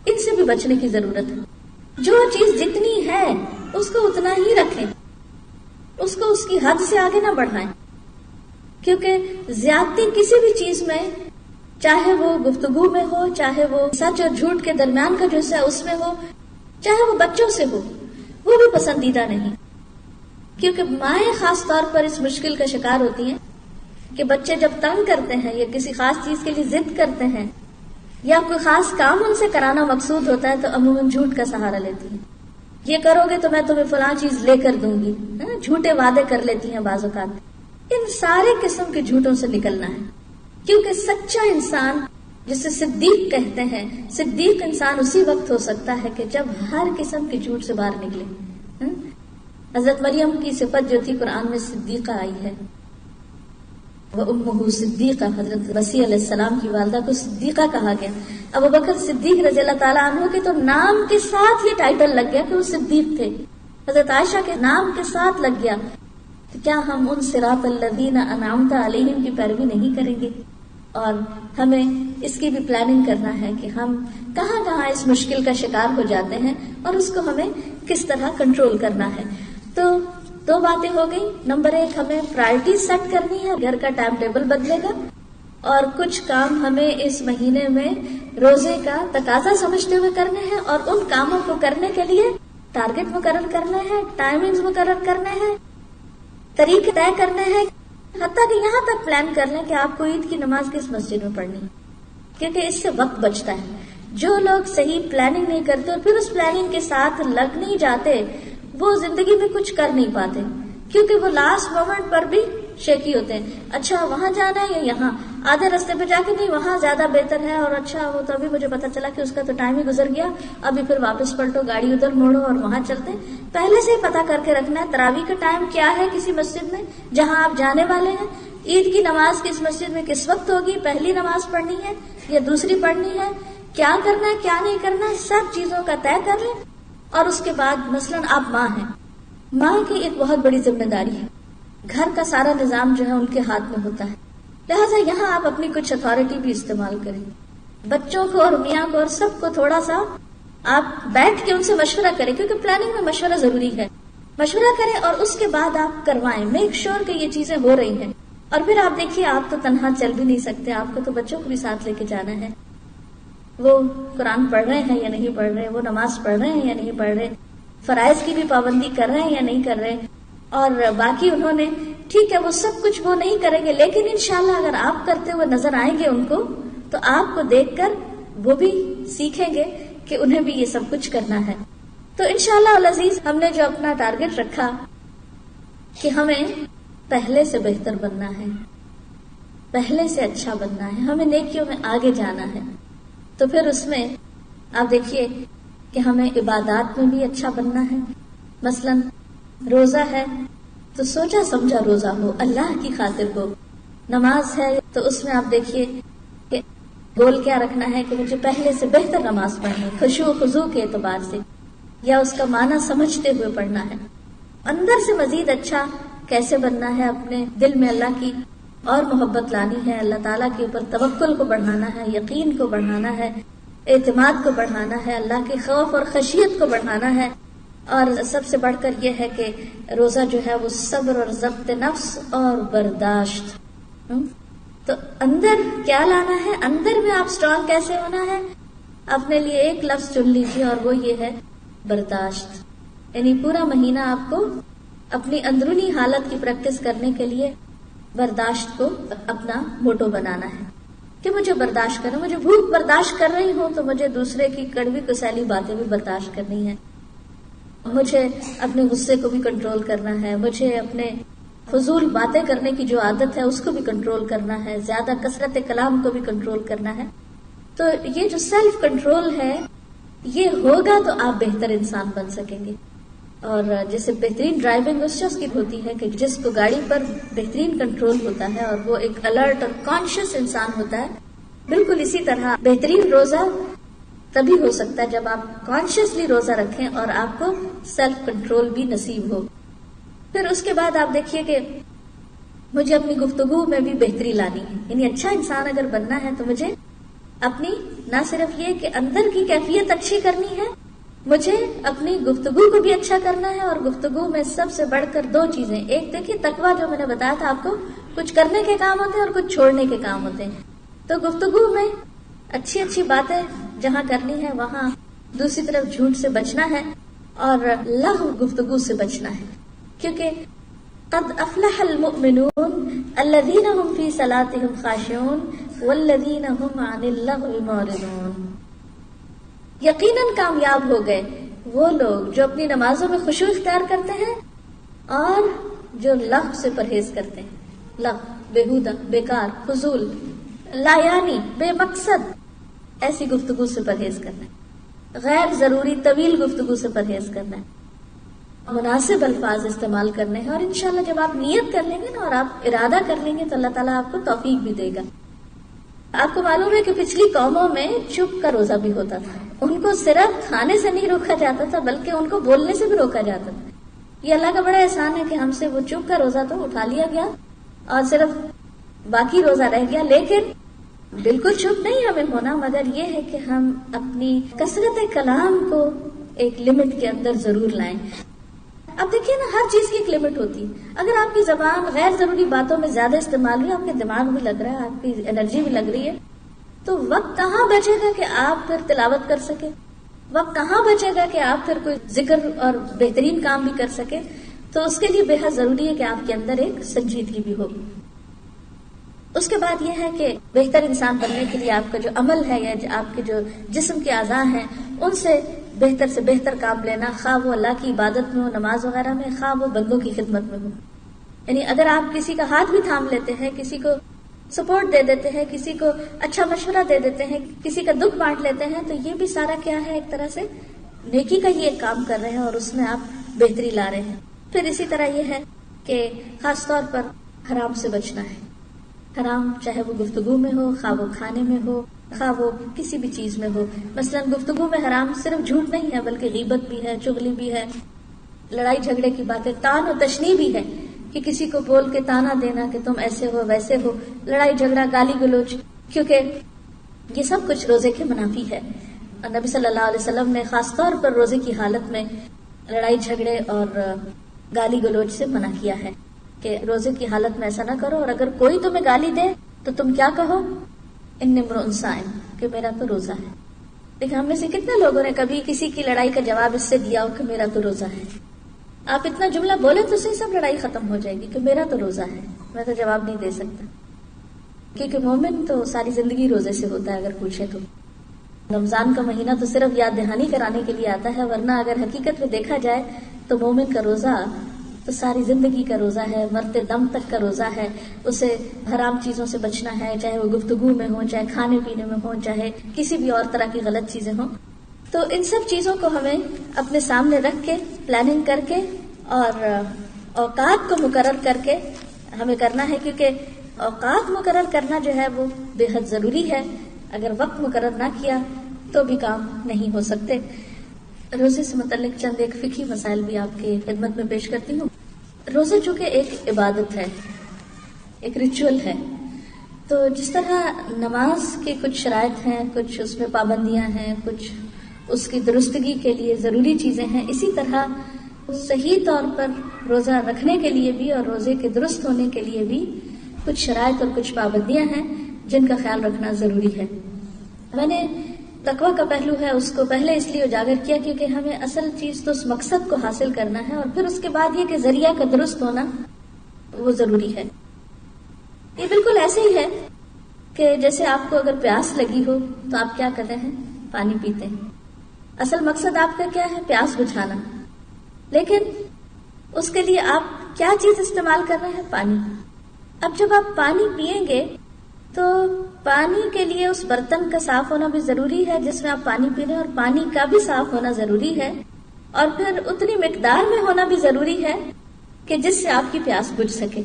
ان سے بھی بچنے کی ضرورت ہے. جو چیز جتنی ہے اس کو اتنا ہی رکھیں، اس کو اس کی حد سے آگے نہ بڑھائیں، کیونکہ زیادتی کسی بھی چیز میں، چاہے وہ گفتگو میں ہو، چاہے وہ سچ اور جھوٹ کے درمیان کا جو حصہ ہے اس میں ہو، چاہے وہ بچوں سے ہو، وہ بھی پسندیدہ نہیں. کیونکہ مائیں خاص طور پر اس مشکل کا شکار ہوتی ہیں کہ بچے جب تنگ کرتے ہیں یا کسی خاص چیز کے لیے ضد کرتے ہیں یا کوئی خاص کام ان سے کرانا مقصود ہوتا ہے تو عموماً جھوٹ کا سہارا لیتی ہیں. یہ کرو گے تو میں تمہیں فلاں چیز لے کر دوں گی، جھوٹے وعدے کر لیتی ہیں بعض اوقات. ان سارے قسم کے جھوٹوں سے نکلنا ہے، کیونکہ سچا انسان جسے صدیق کہتے ہیں. صدیق انسان اسی وقت ہو سکتا ہے کہ جب ہر قسم کے جھوٹ سے باہر نکلے. حضرت مریم کی صفت جو تھی قرآن میں صدیقہ آئی ہے. وَأُمُّهُ صدیقہ، حضرت مسیح علیہ السلام کی والدہ کو صدیقہ کہا گیا. ابو بکر صدیق رضی اللہ تعالیٰ عنہ کے تو نام کے ساتھ یہ ٹائٹل لگ گیا کہ وہ صدیق تھے. حضرت عائشہ کے نام کے ساتھ لگ گیا. تو کیا ہم ان صراط الذین انعمت علیہم کی پیروی نہیں کریں گے؟ اور ہمیں اس کی بھی پلاننگ کرنا ہے کہ ہم کہاں کہاں اس مشکل کا شکار ہو جاتے ہیں اور اس کو ہمیں کس طرح کنٹرول کرنا ہے. تو دو باتیں ہو گئی. نمبر 1 ہمیں پرائرٹی سیٹ کرنی ہے، گھر کا ٹائم ٹیبل بدلے گا، اور کچھ کام ہمیں اس مہینے میں روزے کا تقاضا سمجھتے ہوئے کرنے ہیں، اور ان کاموں کو کرنے کے لیے ٹارگٹ مقرر کرنے ہیں، ٹائمنگز مقرر کرنے ہیں، طریقے طے کرنے ہیں. حتیٰ کہ یہاں تک پلان کر لیں کہ آپ کو عید کی نماز کس مسجد میں پڑھنی ہے، کیونکہ اس سے وقت بچتا ہے. جو لوگ صحیح پلاننگ نہیں کرتے اور پھر اس پلاننگ کے ساتھ لگ نہیں جاتے، وہ زندگی میں کچھ کر نہیں پاتے، کیونکہ وہ لاسٹ مومنٹ پر بھی شیکی ہوتے ہیں. اچھا وہاں جانا ہے یا یہاں، آدھے راستے پہ جا کے نہیں وہاں زیادہ بہتر ہے، اور اچھا وہ تو ابھی مجھے پتا چلا کہ اس کا تو ٹائم ہی گزر گیا، ابھی پھر واپس پلٹو، گاڑی ادھر موڑو اور وہاں چلتے. پہلے سے ہی پتا کر کے رکھنا ہے تراویح کا ٹائم کیا ہے کسی مسجد میں جہاں آپ جانے والے ہیں، عید کی نماز کس مسجد میں کس وقت ہوگی، پہلی نماز پڑھنی ہے یا دوسری پڑھنی ہے، کیا کرنا ہے کیا نہیں کرنا ہے، سب چیزوں کا طے کر لیں. اور اس کے بعد مثلاً آپ ماں ہیں، ماں کی ایک بہت بڑی ذمہ داری ہے، گھر کا سارا نظام جو ہے ان کے ہاتھ میں ہوتا ہے، لہٰذا یہاں آپ اپنی کچھ اتھارٹی بھی استعمال کریں. بچوں کو اور میاں کو اور سب کو تھوڑا سا آپ بیٹھ کے ان سے مشورہ کریں، کیونکہ پلاننگ میں مشورہ ضروری ہے. مشورہ کریں اور اس کے بعد آپ کروائیں، میک شور کہ یہ چیزیں ہو رہی ہیں. اور پھر آپ دیکھیے آپ تو تنہا چل بھی نہیں سکتے، آپ کو تو بچوں کو بھی ساتھ لے کے جانا ہے. وہ قرآن پڑھ رہے ہیں یا نہیں پڑھ رہے، وہ نماز پڑھ رہے ہیں یا نہیں پڑھ رہے، فرائض کی بھی پابندی کر رہے ہیں یا نہیں کر رہے. اور باقی انہوں نے ٹھیک ہے وہ سب کچھ وہ نہیں کریں گے، لیکن انشاءاللہ اگر آپ کرتے ہوئے نظر آئیں گے ان کو، تو آپ کو دیکھ کر وہ بھی سیکھیں گے کہ انہیں بھی یہ سب کچھ کرنا ہے. تو انشاءاللہ العزیز ہم نے جو اپنا ٹارگٹ رکھا کہ ہمیں پہلے سے بہتر بننا ہے، پہلے سے اچھا بننا ہے، ہمیں نیکیوں میں آگے جانا ہے، تو پھر اس میں آپ دیکھیے کہ ہمیں عبادات میں بھی اچھا بننا ہے. مثلاً روزہ ہے تو سوچا سمجھا روزہ ہو، اللہ کی خاطر ہو. نماز ہے تو اس میں آپ دیکھیے کہ گول کیا رکھنا ہے کہ مجھے پہلے سے بہتر نماز پڑھنی، خشوع و خضوع کے اعتبار سے، یا اس کا معنی سمجھتے ہوئے پڑھنا ہے. اندر سے مزید اچھا کیسے بننا ہے، اپنے دل میں اللہ کی اور محبت لانی ہے، اللہ تعالیٰ کے اوپر توکل کو بڑھانا ہے، یقین کو بڑھانا ہے، اعتماد کو بڑھانا ہے، اللہ کے خوف اور خشیت کو بڑھانا ہے. اور سب سے بڑھ کر یہ ہے کہ روزہ جو ہے وہ صبر اور ضبط نفس اور برداشت. تو اندر کیا لانا ہے، اندر میں آپ اسٹرانگ کیسے ہونا ہے، اپنے لیے ایک لفظ چن لیجیے اور وہ یہ ہے برداشت. یعنی پورا مہینہ آپ کو اپنی اندرونی حالت کی پریکٹس کرنے کے لیے برداشت کو اپنا موٹو بنانا ہے کہ مجھے برداشت کرنا، مجھے بھوک برداشت کر رہی ہوں تو مجھے دوسرے کی کڑوی کسیلی باتیں بھی برداشت کرنی ہے، مجھے اپنے غصے کو بھی کنٹرول کرنا ہے، مجھے اپنے فضول باتیں کرنے کی جو عادت ہے اس کو بھی کنٹرول کرنا ہے، زیادہ کثرت کلام کو بھی کنٹرول کرنا ہے. تو یہ جو سیلف کنٹرول ہے یہ ہوگا تو آپ بہتر انسان بن سکیں گے. اور جیسے بہترین ڈرائیونگ اس شخص کی ہوتی ہے کہ جس کو گاڑی پر بہترین کنٹرول ہوتا ہے اور وہ ایک الرٹ اور کانشیس انسان ہوتا ہے، بالکل اسی طرح بہترین روزہ تبھی ہو سکتا ہے جب آپ کانشیسلی روزہ رکھیں اور آپ کو سیلف کنٹرول بھی نصیب ہو. پھر اس کے بعد آپ دیکھیے کہ مجھے اپنی گفتگو میں بھی بہتری لانی ہے، یعنی اچھا انسان اگر بننا ہے تو مجھے اپنی نہ صرف یہ کہ اندر کی کیفیت اچھی کرنی ہے، مجھے اپنی گفتگو کو بھی اچھا کرنا ہے. اور گفتگو میں سب سے بڑھ کر دو چیزیں، ایک دیکھیے تقویٰ جو میں نے بتایا تھا آپ کو، کچھ کرنے کے کام ہوتے ہیں اور کچھ چھوڑنے کے کام ہوتے ہیں. تو گفتگو میں اچھی اچھی باتیں جہاں کرنی ہے وہاں، دوسری طرف جھوٹ سے بچنا ہے اور لغو گفتگو سے بچنا ہے، کیونکہ قد افلح المؤمنون الذین هم فی صلاتهم خاشعون والذین هم عن اللغو معرضون. یقیناً کامیاب ہو گئے وہ لوگ جو اپنی نمازوں میں خشوع اختیار کرتے ہیں اور جو لغو سے پرہیز کرتے ہیں. لغو، بیہودہ، بیکار، فضول لایانی بے مقصد ایسی گفتگو سے پرہیز کرنا ہے، غیر ضروری طویل گفتگو سے پرہیز کرنا ہے، مناسب الفاظ استعمال کرنے ہیں، اور انشاءاللہ جب آپ نیت کر لیں گے نا اور آپ ارادہ کر لیں گے تو اللہ تعالیٰ آپ کو توفیق بھی دے گا۔ آپ کو معلوم ہے کہ پچھلی قوموں میں چپ کا روزہ بھی ہوتا تھا، ان کو صرف کھانے سے نہیں روکا جاتا تھا بلکہ ان کو بولنے سے بھی روکا جاتا تھا۔ یہ اللہ کا بڑا احسان ہے کہ ہم سے وہ چپ کا روزہ تو اٹھا لیا گیا اور صرف باقی روزہ رہ گیا، لیکن بالکل چپ نہیں ہمیں ہونا، مگر یہ ہے کہ ہم اپنی کثرت کلام کو ایک لمٹ کے اندر ضرور لائیں۔ اب دیکھیے نا، ہر چیز کی ایک لمٹ ہوتی ہے۔ اگر آپ کی زبان غیر ضروری باتوں میں زیادہ استعمال ہوئی، آپ کے دماغ بھی لگ رہا ہے، آپ کی انرجی بھی لگ رہی ہے، تو وقت کہاں بچے گا کہ آپ پھر تلاوت کر سکے؟ وقت کہاں بچے گا کہ آپ پھر کوئی ذکر اور بہترین کام بھی کر سکے؟ تو اس کے لیے بے حد ضروری ہے کہ آپ کے اندر ایک سنجیدگی بھی ہو۔ اس کے بعد یہ ہے کہ بہتر انسان بننے کے لیے آپ کا جو عمل ہے یا آپ کے جو جسم کے اعضاء ہیں ان سے بہتر کام لینا، خواہ وہ اللہ کی عبادت میں ہو، نماز وغیرہ میں، خواہ وہ بندوں کی خدمت میں ہو۔ یعنی اگر آپ کسی کا ہاتھ بھی تھام لیتے ہیں، کسی کو سپورٹ دے دیتے ہیں، کسی کو اچھا مشورہ دے دیتے ہیں، کسی کا دکھ بانٹ لیتے ہیں، تو یہ بھی سارا کیا ہے؟ ایک طرح سے نیکی کا ہی ایک کام کر رہے ہیں اور اس میں آپ بہتری لا رہے ہیں۔ پھر اسی طرح یہ ہے کہ خاص طور پر حرام سے بچنا ہے۔ حرام چاہے وہ گفتگو میں ہو، خواہ وہ کھانے میں ہو، خواہ وہ کسی بھی چیز میں ہو۔ مثلا گفتگو میں حرام صرف جھوٹ نہیں ہے بلکہ غیبت بھی ہے، چغلی بھی ہے، لڑائی جھگڑے کی باتیں، تان و تشنیع بھی ہے کہ کسی کو بول کے تانا دینا کہ تم ایسے ہو ویسے ہو، لڑائی جھگڑا، گالی گلوچ، کیونکہ یہ سب کچھ روزے کے منافی ہے۔ اور نبی صلی اللہ علیہ وسلم نے خاص طور پر روزے کی حالت میں لڑائی جھگڑے اور گالی گلوچ سے منع کیا ہے کہ روزے کی حالت میں ایسا نہ کرو، اور اگر کوئی تمہیں گالی دے تو تم کیا کہو؟ انی امرؤ صائم، کہ میرا تو روزہ ہے۔ لیکن ہم میں سے کتنے لوگوں نے کبھی کسی کی لڑائی کا جواب اس سے دیا ہو کہ میرا تو روزہ ہے؟ آپ اتنا جملہ بولے تو صحیح، سب لڑائی ختم ہو جائے گی کہ میرا تو روزہ ہے، میں تو جواب نہیں دے سکتا، کیونکہ مومن تو ساری زندگی روزے سے ہوتا ہے۔ اگر پوچھے تو رمضان کا مہینہ تو صرف یاد دہانی کرانے کے لیے آتا ہے، ورنہ اگر حقیقت میں دیکھا جائے تو مومن کا روزہ تو ساری زندگی کا روزہ ہے، مرتے دم تک کا روزہ ہے۔ اسے حرام چیزوں سے بچنا ہے، چاہے وہ گفتگو میں ہو، چاہے کھانے پینے میں ہو، چاہے کسی بھی اور طرح کی غلط چیزیں ہوں۔ تو ان سب چیزوں کو ہمیں اپنے سامنے رکھ کے، پلاننگ کر کے اور اوقات کو مقرر کر کے ہمیں کرنا ہے، کیونکہ اوقات مقرر کرنا جو ہے وہ بے حد ضروری ہے۔ اگر وقت مقرر نہ کیا تو بھی کام نہیں ہو سکتے۔ روزے سے متعلق چند ایک فقہی مسائل بھی آپ کی خدمت میں پیش کرتی ہوں۔ روزہ چونکہ ایک عبادت ہے، ایک ریچول ہے، تو جس طرح نماز کے کچھ شرائط ہیں، کچھ اس میں پابندیاں ہیں، کچھ اس کی درستگی کے لیے ضروری چیزیں ہیں، اسی طرح صحیح طور پر روزہ رکھنے کے لیے بھی اور روزے کے درست ہونے کے لیے بھی کچھ شرائط اور کچھ پابندیاں ہیں جن کا خیال رکھنا ضروری ہے۔ میں نے تقویٰ کا پہلو ہے اس کو پہلے اس لیے اجاگر کیا کیونکہ ہمیں اصل چیز تو اس مقصد کو حاصل کرنا ہے، اور پھر اس کے بعد یہ کہ ذریعہ کا درست ہونا وہ ضروری ہے۔ یہ بالکل ایسے ہی ہے کہ جیسے آپ کو اگر پیاس لگی ہو تو آپ کیا کرتے ہیں؟ پانی پیتے ہیں۔ اصل مقصد آپ کا کیا ہے؟ پیاس بجھانا، لیکن اس کے لیے آپ کیا چیز استعمال کر رہے ہیں؟ پانی۔ اب جب آپ پانی پیئیں گے تو پانی کے لیے اس برتن کا صاف ہونا بھی ضروری ہے جس میں آپ پانی پی رہے ہیں، اور پانی کا بھی صاف ہونا ضروری ہے، اور پھر اتنی مقدار میں ہونا بھی ضروری ہے کہ جس سے آپ کی پیاس بجھ سکے۔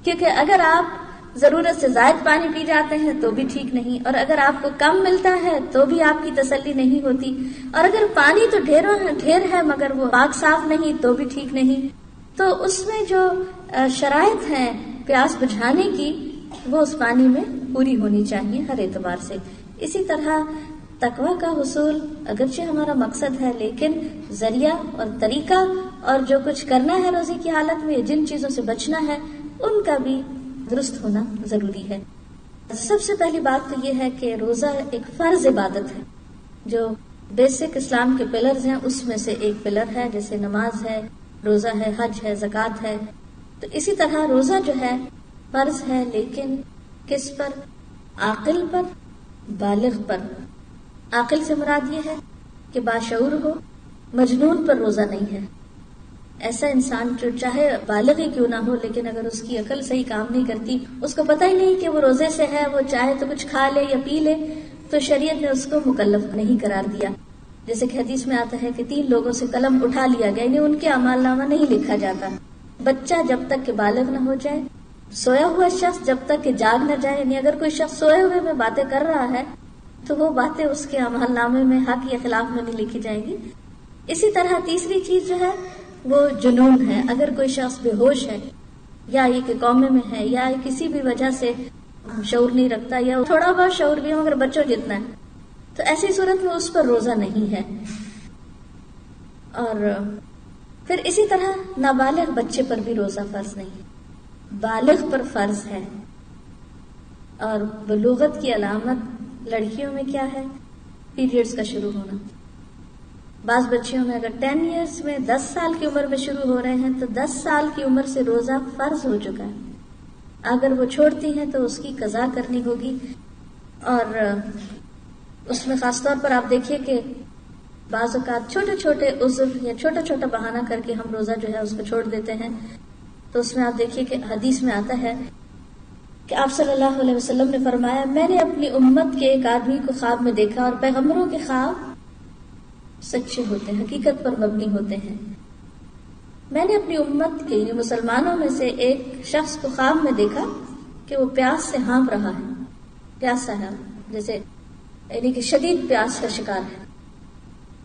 کیونکہ اگر آپ ضرورت سے زائد پانی پی جاتے ہیں تو بھی ٹھیک نہیں، اور اگر آپ کو کم ملتا ہے تو بھی آپ کی تسلی نہیں ہوتی، اور اگر پانی تو ڈھیر ہے مگر وہ پاک صاف نہیں تو بھی ٹھیک نہیں۔ تو اس میں جو شرائط ہیں پیاس بجھانے کی وہ اس پانی میں پوری ہونی چاہیے ہر اعتبار سے۔ اسی طرح تقویٰ کا حصول اگرچہ ہمارا مقصد ہے، لیکن ذریعہ اور طریقہ اور جو کچھ کرنا ہے روزے کی حالت میں، جن چیزوں سے بچنا ہے ان کا بھی درست ہونا ضروری ہے۔ سب سے پہلی بات تو یہ ہے کہ روزہ ایک فرض عبادت ہے، جو بیسک اسلام کے پلرز ہیں اس میں سے ایک پلر ہے، جیسے نماز ہے، روزہ ہے، حج ہے، زکوٰۃ ہے۔ تو اسی طرح روزہ جو ہے فرض ہے، لیکن کس پر؟ عاقل پر، بالغ پر۔ عاقل سے مراد یہ ہے کہ باشعور ہو، مجنون پر روزہ نہیں ہے۔ ایسا انسان جو چاہے بالغ ہی کیوں نہ ہو لیکن اگر اس کی عقل صحیح کام نہیں کرتی، اس کو پتہ ہی نہیں کہ وہ روزے سے ہے، وہ چاہے تو کچھ کھا لے یا پی لے، تو شریعت نے اس کو مکلف نہیں قرار دیا. جیسے کہ حدیث میں آتا ہے کہ 3 لوگوں سے قلم اٹھا لیا گیا، یعنی ان کے اعمال نامہ نہیں لکھا جاتا. بچہ جب تک کہ بالغ نہ ہو جائے، سویا ہوا شخص جب تک کہ جاگ نہ جائے، یعنی اگر کوئی شخص سوئے ہوئے میں باتیں کر رہا ہے تو وہ باتیں اس کے اعمال نامے میں حق یا خلاف میں نہیں لکھی جائیں گی. اسی طرح تیسری چیز جو ہے وہ جنون ہے. اگر کوئی شخص بے ہوش ہے یا یہ کہ قومے میں ہے یا کسی بھی وجہ سے شعور نہیں رکھتا یا تھوڑا بہت شعور بھی ہے مگر بچوں جتنا ہے، تو ایسی صورت میں اس پر روزہ نہیں ہے. اور پھر اسی طرح نابالغ بچے پر بھی روزہ فرض نہیں، بالغ پر فرض ہے. اور بلوغت کی علامت لڑکیوں میں کیا ہے؟ پیریڈز کا شروع ہونا. بعض بچیوں میں اگر 10 ایئرز میں 10 سال کی عمر میں شروع ہو رہے ہیں تو 10 سال کی عمر سے روزہ فرض ہو چکا ہے. اگر وہ چھوڑتی ہیں تو اس کی قضا کرنی ہوگی. اور اس میں خاص طور پر آپ دیکھیے کہ بعض اوقات چھوٹے چھوٹے عذر یا چھوٹا چھوٹا بہانہ کر کے ہم روزہ جو ہے اس کو چھوڑ دیتے ہیں. تو اس میں آپ دیکھیے کہ حدیث میں آتا ہے کہ آپ صلی اللہ علیہ وسلم نے فرمایا، میں نے اپنی امت کے ایک آدمی کو خواب میں دیکھا، اور پیغمبروں کے خواب سچے ہوتے ہیں، حقیقت پر مبنی ہوتے ہیں. میں نے اپنی امت کے یعنی مسلمانوں میں سے ایک شخص کو خواب میں دیکھا کہ وہ پیاس سے ہانپ رہا ہے، پیاسا ہے، جیسے یعنی کہ شدید پیاس کا شکار ہے.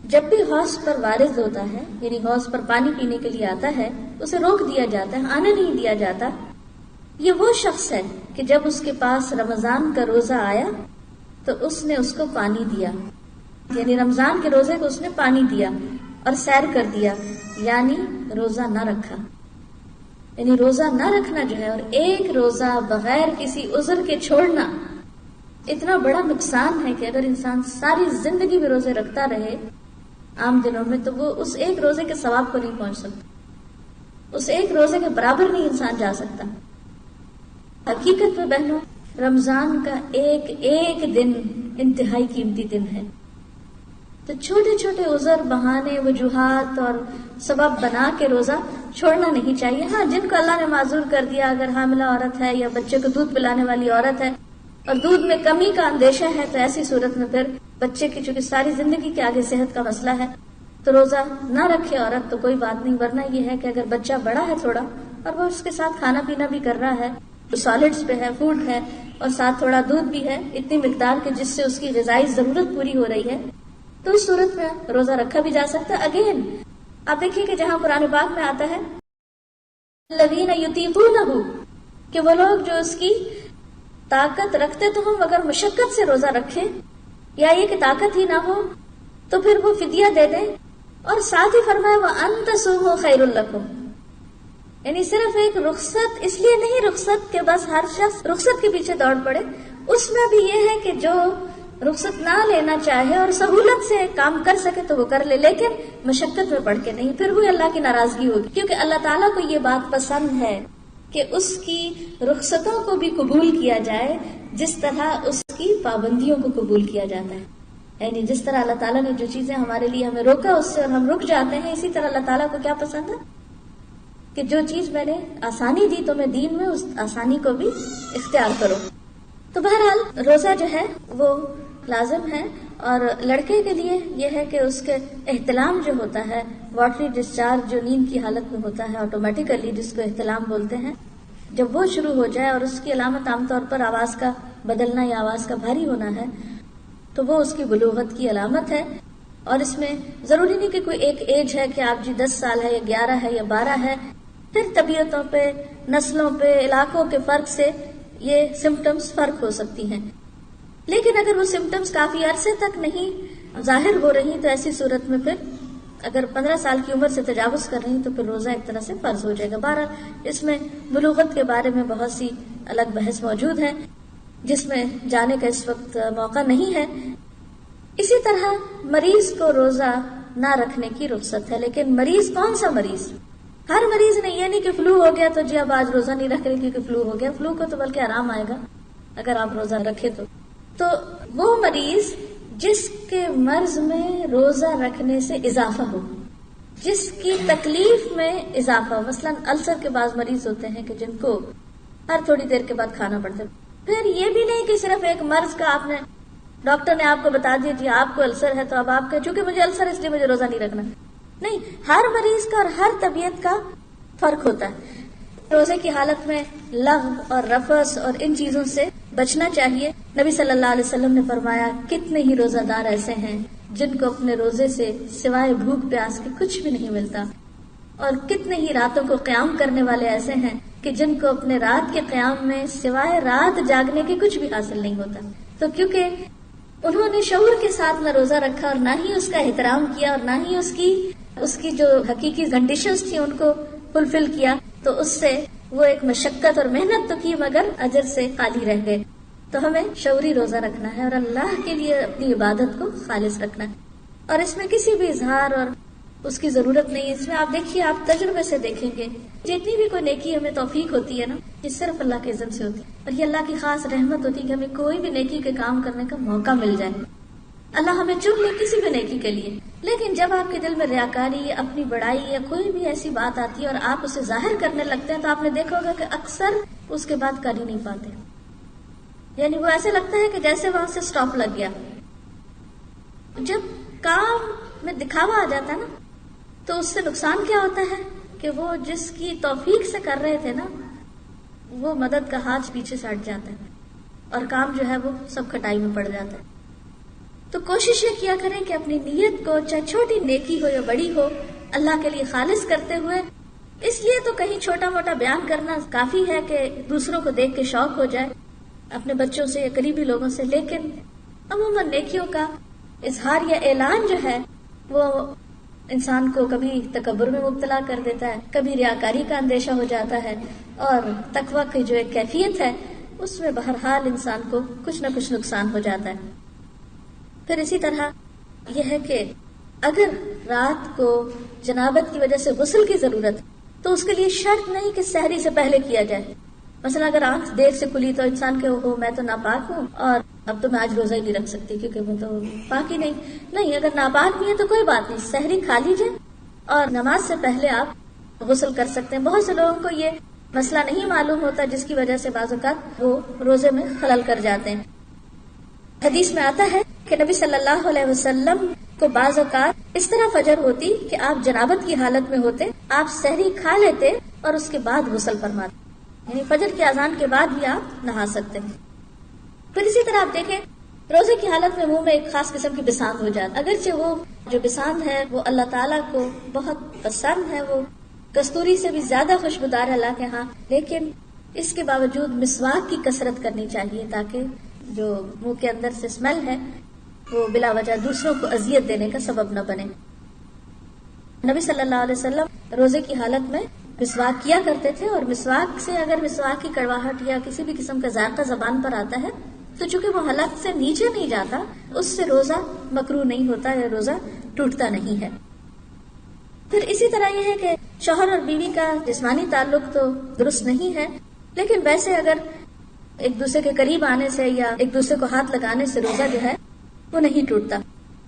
جب بھی حوض پر وارد ہوتا ہے یعنی حوض پر پانی پینے کے لیے آتا ہے، اسے روک دیا جاتا ہے، آنے نہیں دیا جاتا. یہ وہ شخص ہے کہ جب اس کے پاس رمضان کا روزہ آیا تو اس نے اس کو پانی دیا، یعنی رمضان کے روزے کو اس نے پانی دیا اور سیر کر دیا، یعنی روزہ نہ رکھا. یعنی روزہ نہ رکھنا جو ہے اور ایک روزہ بغیر کسی عذر کے چھوڑنا اتنا بڑا نقصان ہے کہ اگر انسان ساری زندگی میں روزے رکھتا رہے عام دنوں میں تو وہ اس ایک روزے کے ثواب کو نہیں پہنچ سکتا، اس ایک روزے کے برابر نہیں انسان جا سکتا. حقیقت میں بہنوں، رمضان کا ایک ایک دن انتہائی قیمتی دن ہے. تو چھوٹے چھوٹے عذر، بہانے، وجوہات اور سبب بنا کے روزہ چھوڑنا نہیں چاہیے. ہاں، جن کو اللہ نے معذور کر دیا، اگر حاملہ عورت ہے یا بچے کو دودھ پلانے والی عورت ہے اور دودھ میں کمی کا اندیشہ ہے، تو ایسی صورت میں پھر بچے کی چونکہ ساری زندگی کے آگے صحت کا مسئلہ ہے تو روزہ نہ رکھے عورت تو کوئی بات نہیں. ورنہ یہ ہے کہ اگر بچہ بڑا ہے تھوڑا اور وہ اس کے ساتھ کھانا پینا بھی کر رہا ہے، سالڈز پہ ہے، فوڈ ہے اور ساتھ تھوڑا دودھ بھی ہے اتنی مقدار کے جس سے اس کی غذائی ضرورت پوری ہو رہی ہے، تو اس صورت میں روزہ رکھا بھی جا سکتا ہے. اگین آپ دیکھیے کہ جہاں قرآن پاک میں آتا ہے الذین یطیقونہ، کہ وہ لوگ جو اس کی طاقت رکھتے تو ہم مگر مشقت سے روزہ رکھیں، یا یہ کہ طاقت ہی نہ ہو تو پھر وہ فدیہ دے دیں. اور ساتھ ہی فرمایا وَأَن تَصُومُوا خَيْرٌ لَكُمْ، یعنی صرف ایک رخصت اس لیے نہیں رخصت کہ بس ہر شخص رخصت کے پیچھے دوڑ پڑے، اس میں بھی یہ ہے کہ جو رخصت نہ لینا چاہے اور سہولت سے کام کر سکے تو وہ کر لے، لیکن مشقت میں پڑھ کے نہیں، پھر وہ اللہ کی ناراضگی ہوگی. کیونکہ اللہ تعالیٰ کو یہ بات پسند ہے کہ اس کی رخصتوں کو بھی قبول کیا جائے جس طرح اس کی پابندیوں کو قبول کیا جاتا ہے. یعنی جس طرح اللہ تعالیٰ نے جو چیزیں ہمارے لیے ہمیں روکا اس سے اور ہم رک جاتے ہیں، اسی طرح اللہ تعالیٰ کو کیا پسند ہے کہ جو چیز میں نے آسانی دی تو میں دین میں اس آسانی کو بھی اختیار کرو. تو بہرحال روزہ جو ہے وہ لازم ہے. اور لڑکے کے لیے یہ ہے کہ اس کے احتلام جو ہوتا ہے، واٹری ڈسچارج جو نیند کی حالت میں ہوتا ہے آٹومیٹیکلی، جس کو احتلام بولتے ہیں، جب وہ شروع ہو جائے اور اس کی علامت عام طور پر آواز کا بدلنا یا آواز کا بھاری ہونا ہے تو وہ اس کی بلوغت کی علامت ہے. اور اس میں ضروری نہیں کہ کوئی ایک ایج ہے کہ آپ 10 سال ہے یا 11 ہے یا 12 ہے. پھر طبیعتوں پہ، نسلوں پہ، علاقوں کے فرق سے یہ سمپٹمز فرق ہو سکتی ہیں. لیکن اگر وہ سمپٹمز کافی عرصے تک نہیں ظاہر ہو رہی تو ایسی صورت میں پھر اگر 15 سال کی عمر سے تجاوز کر رہی تو پھر روزہ ایک طرح سے فرض ہو جائے گا. بہرحال اس میں بلوغت کے بارے میں بہت سی الگ بحث موجود ہے جس میں جانے کا اس وقت موقع نہیں ہے. اسی طرح مریض کو روزہ نہ رکھنے کی رخصت ہے. لیکن مریض کون سا مریض؟ ہر مریض نہیں، یہ نہیں کہ فلو ہو گیا تو جی اب آج روزہ نہیں رکھ رہے کیونکہ فلو ہو گیا. فلو کو تو بلکہ آرام آئے گا اگر آپ روزہ رکھے تو وہ مریض جس کے مرض میں روزہ رکھنے سے اضافہ ہو، جس کی تکلیف میں اضافہ. مثلا السر کے بعض مریض ہوتے ہیں کہ جن کو ہر تھوڑی دیر کے بعد کھانا پڑتا ہے. پھر یہ بھی نہیں کہ صرف ایک مرض کا آپ نے ڈاکٹر نے آپ کو بتا دیا جی آپ کو السر ہے تو اب آپ کا چونکہ مجھے السر ہے اس لیے مجھے روزہ نہیں رکھنا. نہیں، ہر مریض کا اور ہر طبیعت کا فرق ہوتا ہے. روزے کی حالت میں لغو اور رفث اور ان چیزوں سے بچنا چاہیے. نبی صلی اللہ علیہ وسلم نے فرمایا کتنے ہی روزہ دار ایسے ہیں جن کو اپنے روزے سے سوائے بھوک پیاس کے کچھ بھی نہیں ملتا، اور کتنے ہی راتوں کو قیام کرنے والے ایسے ہیں کہ جن کو اپنے رات کے قیام میں سوائے رات جاگنے کے کچھ بھی حاصل نہیں ہوتا. تو کیونکہ انہوں نے شعور کے ساتھ نہ روزہ رکھا اور نہ ہی اس کا احترام کیا اور نہ ہی اس کی جو حقیقی کنڈیشنز تھی ان کو فلفل کیا، تو اس سے وہ ایک مشقت اور محنت تو کی مگر اجر سے خالی رہ گئے. تو ہمیں شعوری روزہ رکھنا ہے اور اللہ کے لیے اپنی عبادت کو خالص رکھنا ہے، اور اس میں کسی بھی اظہار اور اس کی ضرورت نہیں ہے. اس میں آپ دیکھیے، آپ تجربے سے دیکھیں گے جتنی بھی کوئی نیکی ہمیں توفیق ہوتی ہے نا، یہ صرف اللہ کے اذن سے ہوتی ہے، اور یہ اللہ کی خاص رحمت ہوتی ہے کہ ہمیں کوئی بھی نیکی کے کام کرنے کا موقع مل جائے. اللہ ہمیں چن لے کسی بھی نیکی کے لیے. لیکن جب آپ کے دل میں ریاکاری یا اپنی بڑائی یا کوئی بھی ایسی بات آتی ہے اور آپ اسے ظاہر کرنے لگتے ہیں تو آپ نے دیکھا ہوگا کہ اکثر اس کے بعد کر ہی نہیں پاتے. یعنی وہ ایسے لگتا ہے کہ جیسے وہاں سے سٹاپ لگ گیا. جب کام میں دکھاوا آ جاتا ہے نا تو اس سے نقصان کیا ہوتا ہے کہ وہ جس کی توفیق سے کر رہے تھے نا وہ مدد کا ہاتھ پیچھے سے ہٹ جاتا ہے اور کام جو ہے وہ سب کھٹائی میں پڑ جاتا ہے. تو کوشش یہ کیا کریں کہ اپنی نیت کو چاہے چھوٹی نیکی ہو یا بڑی ہو اللہ کے لیے خالص کرتے ہوئے. اس لیے تو کہیں چھوٹا موٹا بیان کرنا کافی ہے کہ دوسروں کو دیکھ کے شوق ہو جائے اپنے بچوں سے یا قریبی لوگوں سے، لیکن عموماً نیکیوں کا اظہار یا اعلان جو ہے وہ انسان کو کبھی تکبر میں مبتلا کر دیتا ہے، کبھی ریاکاری کا اندیشہ ہو جاتا ہے، اور تقویٰ کی جو ایک کیفیت ہے اس میں بہرحال انسان کو کچھ نہ کچھ نقصان ہو جاتا ہے. پھر اسی طرح یہ ہے کہ اگر رات کو جنابت کی وجہ سے غسل کی ضرورت تو اس کے لیے شرط نہیں کہ سحری سے پہلے کیا جائے. مثلا اگر آنکھ دیر سے کھلی تو انسان کے میں تو ناپاک ہوں اور اب تو میں آج روزہ ہی نہیں رکھ سکتی کیونکہ میں تو پاک ہی نہیں. اگر ناپاک بھی ہے تو کوئی بات نہیں، سحری کھا لیجیے اور نماز سے پہلے آپ غسل کر سکتے ہیں. بہت سے لوگوں کو یہ مسئلہ نہیں معلوم ہوتا جس کی وجہ سے بعض اوقات وہ روزے میں خلل کر جاتے ہیں. حدیث میں آتا ہے کہ نبی صلی اللہ علیہ وسلم کو بعض اوقات اس طرح فجر ہوتی کہ آپ جنابت کی حالت میں ہوتے، آپ سحری کھا لیتے اور اس کے بعد غسل فرماتے، یعنی فجر کی اذان کے بعد بھی آپ نہا سکتے ہیں. پھر اسی طرح آپ دیکھیں روزے کی حالت میں منہ میں ایک خاص قسم کی بساند ہو جاتی، اگرچہ وہ جو بساند ہے وہ اللہ تعالیٰ کو بہت پسند ہے، وہ کستوری سے بھی زیادہ خوشبودار ہے اللہ کے ہاں، لیکن اس کے باوجود مسواک کی کثرت کرنی چاہیے تاکہ جو منہ کے اندر سے اسمیل ہے وہ بلا وجہ دوسروں کو اذیت دینے کا سبب نہ بنے. نبی صلی اللہ علیہ وسلم روزے کی حالت میں مسواک کیا کرتے تھے، اور مسواک سے اگر مسواک کی کڑواہٹ یا کسی بھی قسم کا ذائقہ زبان پر آتا ہے تو چونکہ وہ حلق سے نیچے نہیں جاتا اس سے روزہ مکروہ نہیں ہوتا یا روزہ ٹوٹتا نہیں ہے. پھر اسی طرح یہ ہے کہ شوہر اور بیوی کا جسمانی تعلق تو درست نہیں ہے، لیکن ویسے اگر ایک دوسرے کے قریب آنے سے یا ایک دوسرے کو ہاتھ لگانے سے روزہ جو ہے وہ نہیں ٹوٹتا.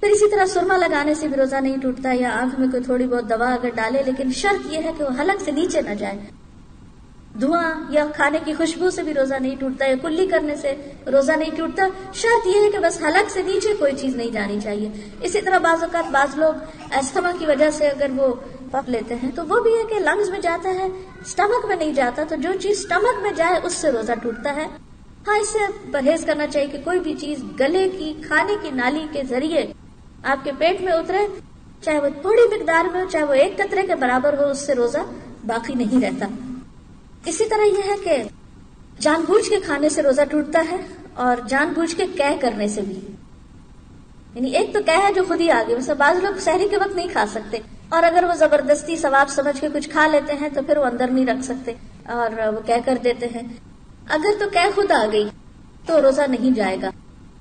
پھر اسی طرح سرما لگانے سے بھی روزہ نہیں ٹوٹتا، یا آنکھ میں کوئی تھوڑی بہت دوا اگر ڈالے، لیکن شرط یہ ہے کہ وہ حلق سے نیچے نہ جائے. دھواں یا کھانے کی خوشبو سے بھی روزہ نہیں ٹوٹتا، یا کلی کرنے سے روزہ نہیں ٹوٹتا. شرط یہ ہے کہ بس حلق سے نیچے کوئی چیز نہیں جانی چاہیے. اسی طرح بعض اوقات بعض لوگ استھما کی وجہ سے اگر وہ پپ لیتے ہیں تو وہ بھی ہے کہ لنگز میں جاتا ہے، اسٹمک میں نہیں جاتا، تو جو چیز اسٹمک میں جائے اس سے روزہ ٹوٹتا ہے. ہاں، اس سے پرہیز کرنا چاہیے کہ کوئی بھی چیز گلے کی کھانے کی نالی کے ذریعے آپ کے پیٹ میں اترے، چاہے وہ تھوڑی مقدار میں ہو، چاہے وہ ایک قطرے کے برابر ہو، اس سے روزہ باقی نہیں رہتا. اسی طرح یہ ہے کہ جان بوجھ کے کھانے سے روزہ ٹوٹتا ہے، اور جان بوجھ کے قے کرنے سے بھی. یعنی ایک تو قے ہے جو خود ہی آ گئی، مثلا بعض لوگ سحری کے وقت نہیں کھا سکتے، اور اگر وہ زبردستی ثواب سمجھ کے کچھ کھا لیتے ہیں تو پھر وہ اندر نہیں رکھ سکتے اور وہ قے کر دیتے ہیں. اگر تو قے خود آ گئی تو روزہ نہیں جائے گا،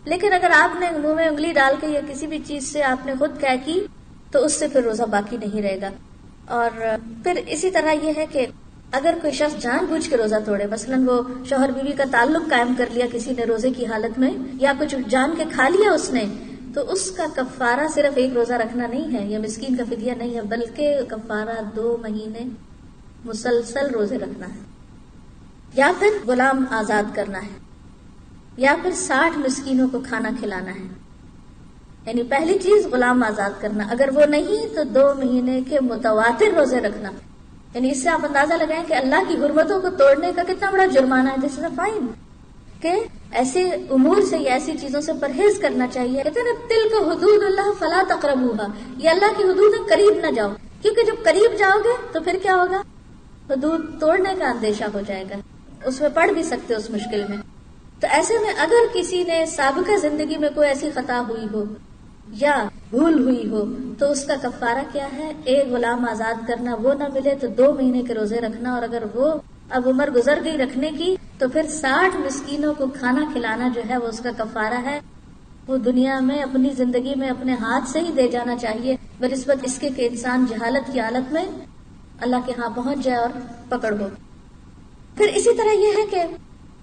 لیکن اگر آپ نے منہ میں انگلی ڈال کے یا کسی بھی چیز سے آپ نے خود قے کی تو اس سے پھر روزہ باقی نہیں رہے گا. اور پھر اسی طرح یہ ہے کہ اگر کوئی شخص جان بوجھ کے روزہ توڑے، مثلا وہ شوہر بیوی کا تعلق قائم کر لیا کسی نے روزے کی حالت میں، یا کچھ جان کے کھا لیا اس نے، تو اس کا کفارہ صرف ایک روزہ رکھنا نہیں ہے یا مسکین کا فدیہ نہیں ہے، بلکہ کفارہ 2 مہینے مسلسل روزے رکھنا ہے، یا پھر غلام آزاد کرنا ہے، یا پھر 60 مسکینوں کو کھانا کھلانا ہے۔ یعنی پہلی چیز غلام آزاد کرنا، اگر وہ نہیں تو 2 مہینے کے متواتر روزے رکھنا۔ یعنی اس سے آپ اندازہ لگائیں کہ اللہ کی حرمتوں کو توڑنے کا کتنا بڑا جرمانہ ہے۔ دس از اے فائن کہ ایسے امور سے یا ایسی چیزوں سے پرہیز کرنا چاہیے۔ کہتے ہیں نا تلک حدود اللہ فلا تقربوها، یہ اللہ کی حدود ہے، قریب نہ جاؤ، کیونکہ جب قریب جاؤ گے تو پھر کیا ہوگا؟ حدود توڑنے کا اندیشہ ہو جائے گا، اس میں پڑ بھی سکتے اس مشکل میں۔ تو ایسے میں اگر کسی نے سابقہ زندگی میں کوئی ایسی خطا ہوئی ہو یا بھول ہوئی ہو تو اس کا کفارہ کیا ہے؟ ایک غلام آزاد کرنا، وہ نہ ملے تو 2 مہینے کے روزے رکھنا، اور اگر وہ اب عمر گزر گئی رکھنے کی تو پھر 60 مسکینوں کو کھانا کھلانا جو ہے وہ اس کا کفارہ ہے۔ وہ دنیا میں اپنی زندگی میں اپنے ہاتھ سے ہی دے جانا چاہیے بنسبت اس کے کہ انسان جہالت کی حالت میں اللہ کے ہاں پہنچ جائے اور پکڑ ہو۔ پھر اسی طرح یہ ہے کہ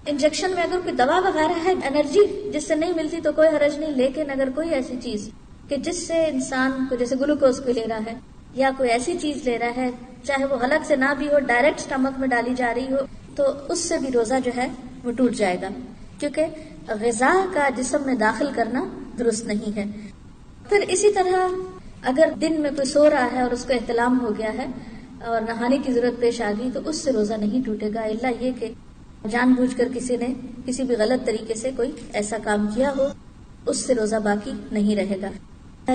انجیکشن میں اگر کوئی دوا وغیرہ ہے، انرجی جس سے نہیں ملتی تو کوئی حرج نہیں، لیکن اگر کوئی ایسی چیز کہ جس سے انسان کو جیسے گلوکوز کو لے رہا ہے یا کوئی ایسی چیز لے رہا ہے، چاہے وہ حلق سے نہ بھی ہو، ڈائریکٹ اسٹمک میں ڈالی جا رہی ہو، تو اس سے بھی روزہ جو ہے وہ ٹوٹ جائے گا، کیونکہ غذا کا جسم میں داخل کرنا درست نہیں ہے۔ پھر اسی طرح اگر دن میں کوئی سو رہا ہے اور اس کو احتلام ہو گیا ہے اور نہانے کی ضرورت پیش آ گئی تو اس سے روزہ نہیں ٹوٹے گا، الا یہ کہ جان بوجھ کر کسی نے کسی بھی غلط طریقے سے کوئی ایسا کام کیا ہو، اس سے روزہ باقی نہیں رہے گا۔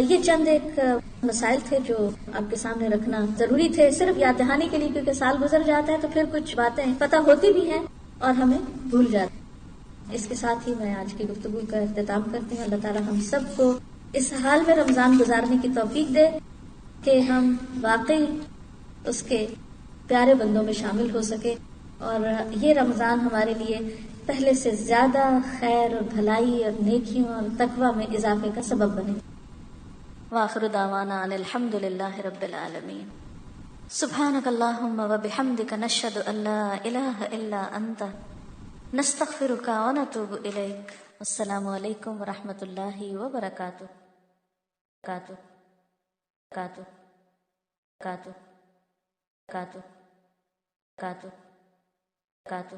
یہ چند ایک مسائل تھے جو آپ کے سامنے رکھنا ضروری تھے، صرف یاد دہانی کے لیے، کیونکہ سال گزر جاتا ہے تو پھر کچھ باتیں پتہ ہوتی بھی ہیں اور ہمیں بھول جاتی ہیں۔ اس کے ساتھ ہی میں آج کی گفتگو کا اختتام کرتی ہوں۔ اللہ تعالی ہم سب کو اس حال میں رمضان گزارنے کی توفیق دے کہ ہم واقعی اس کے پیارے بندوں میں شامل ہو سکے، اور یہ رمضان ہمارے لیے پہلے سے زیادہ خیر اور بھلائی اور نیکیوں اور تقوی میں اضافے کا سبب بنے۔ وآخر دعوانا ان الحمد للہ رب العالمین۔ سبحانک اللہم وبحمدک نشہد ان لا الہ الا انت نستغفرک ونتوب الیک۔ السلام علیکم ورحمۃ اللہ وبرکاتہ۔ کاتو کاتو کاتو کاتو کاتو کاتو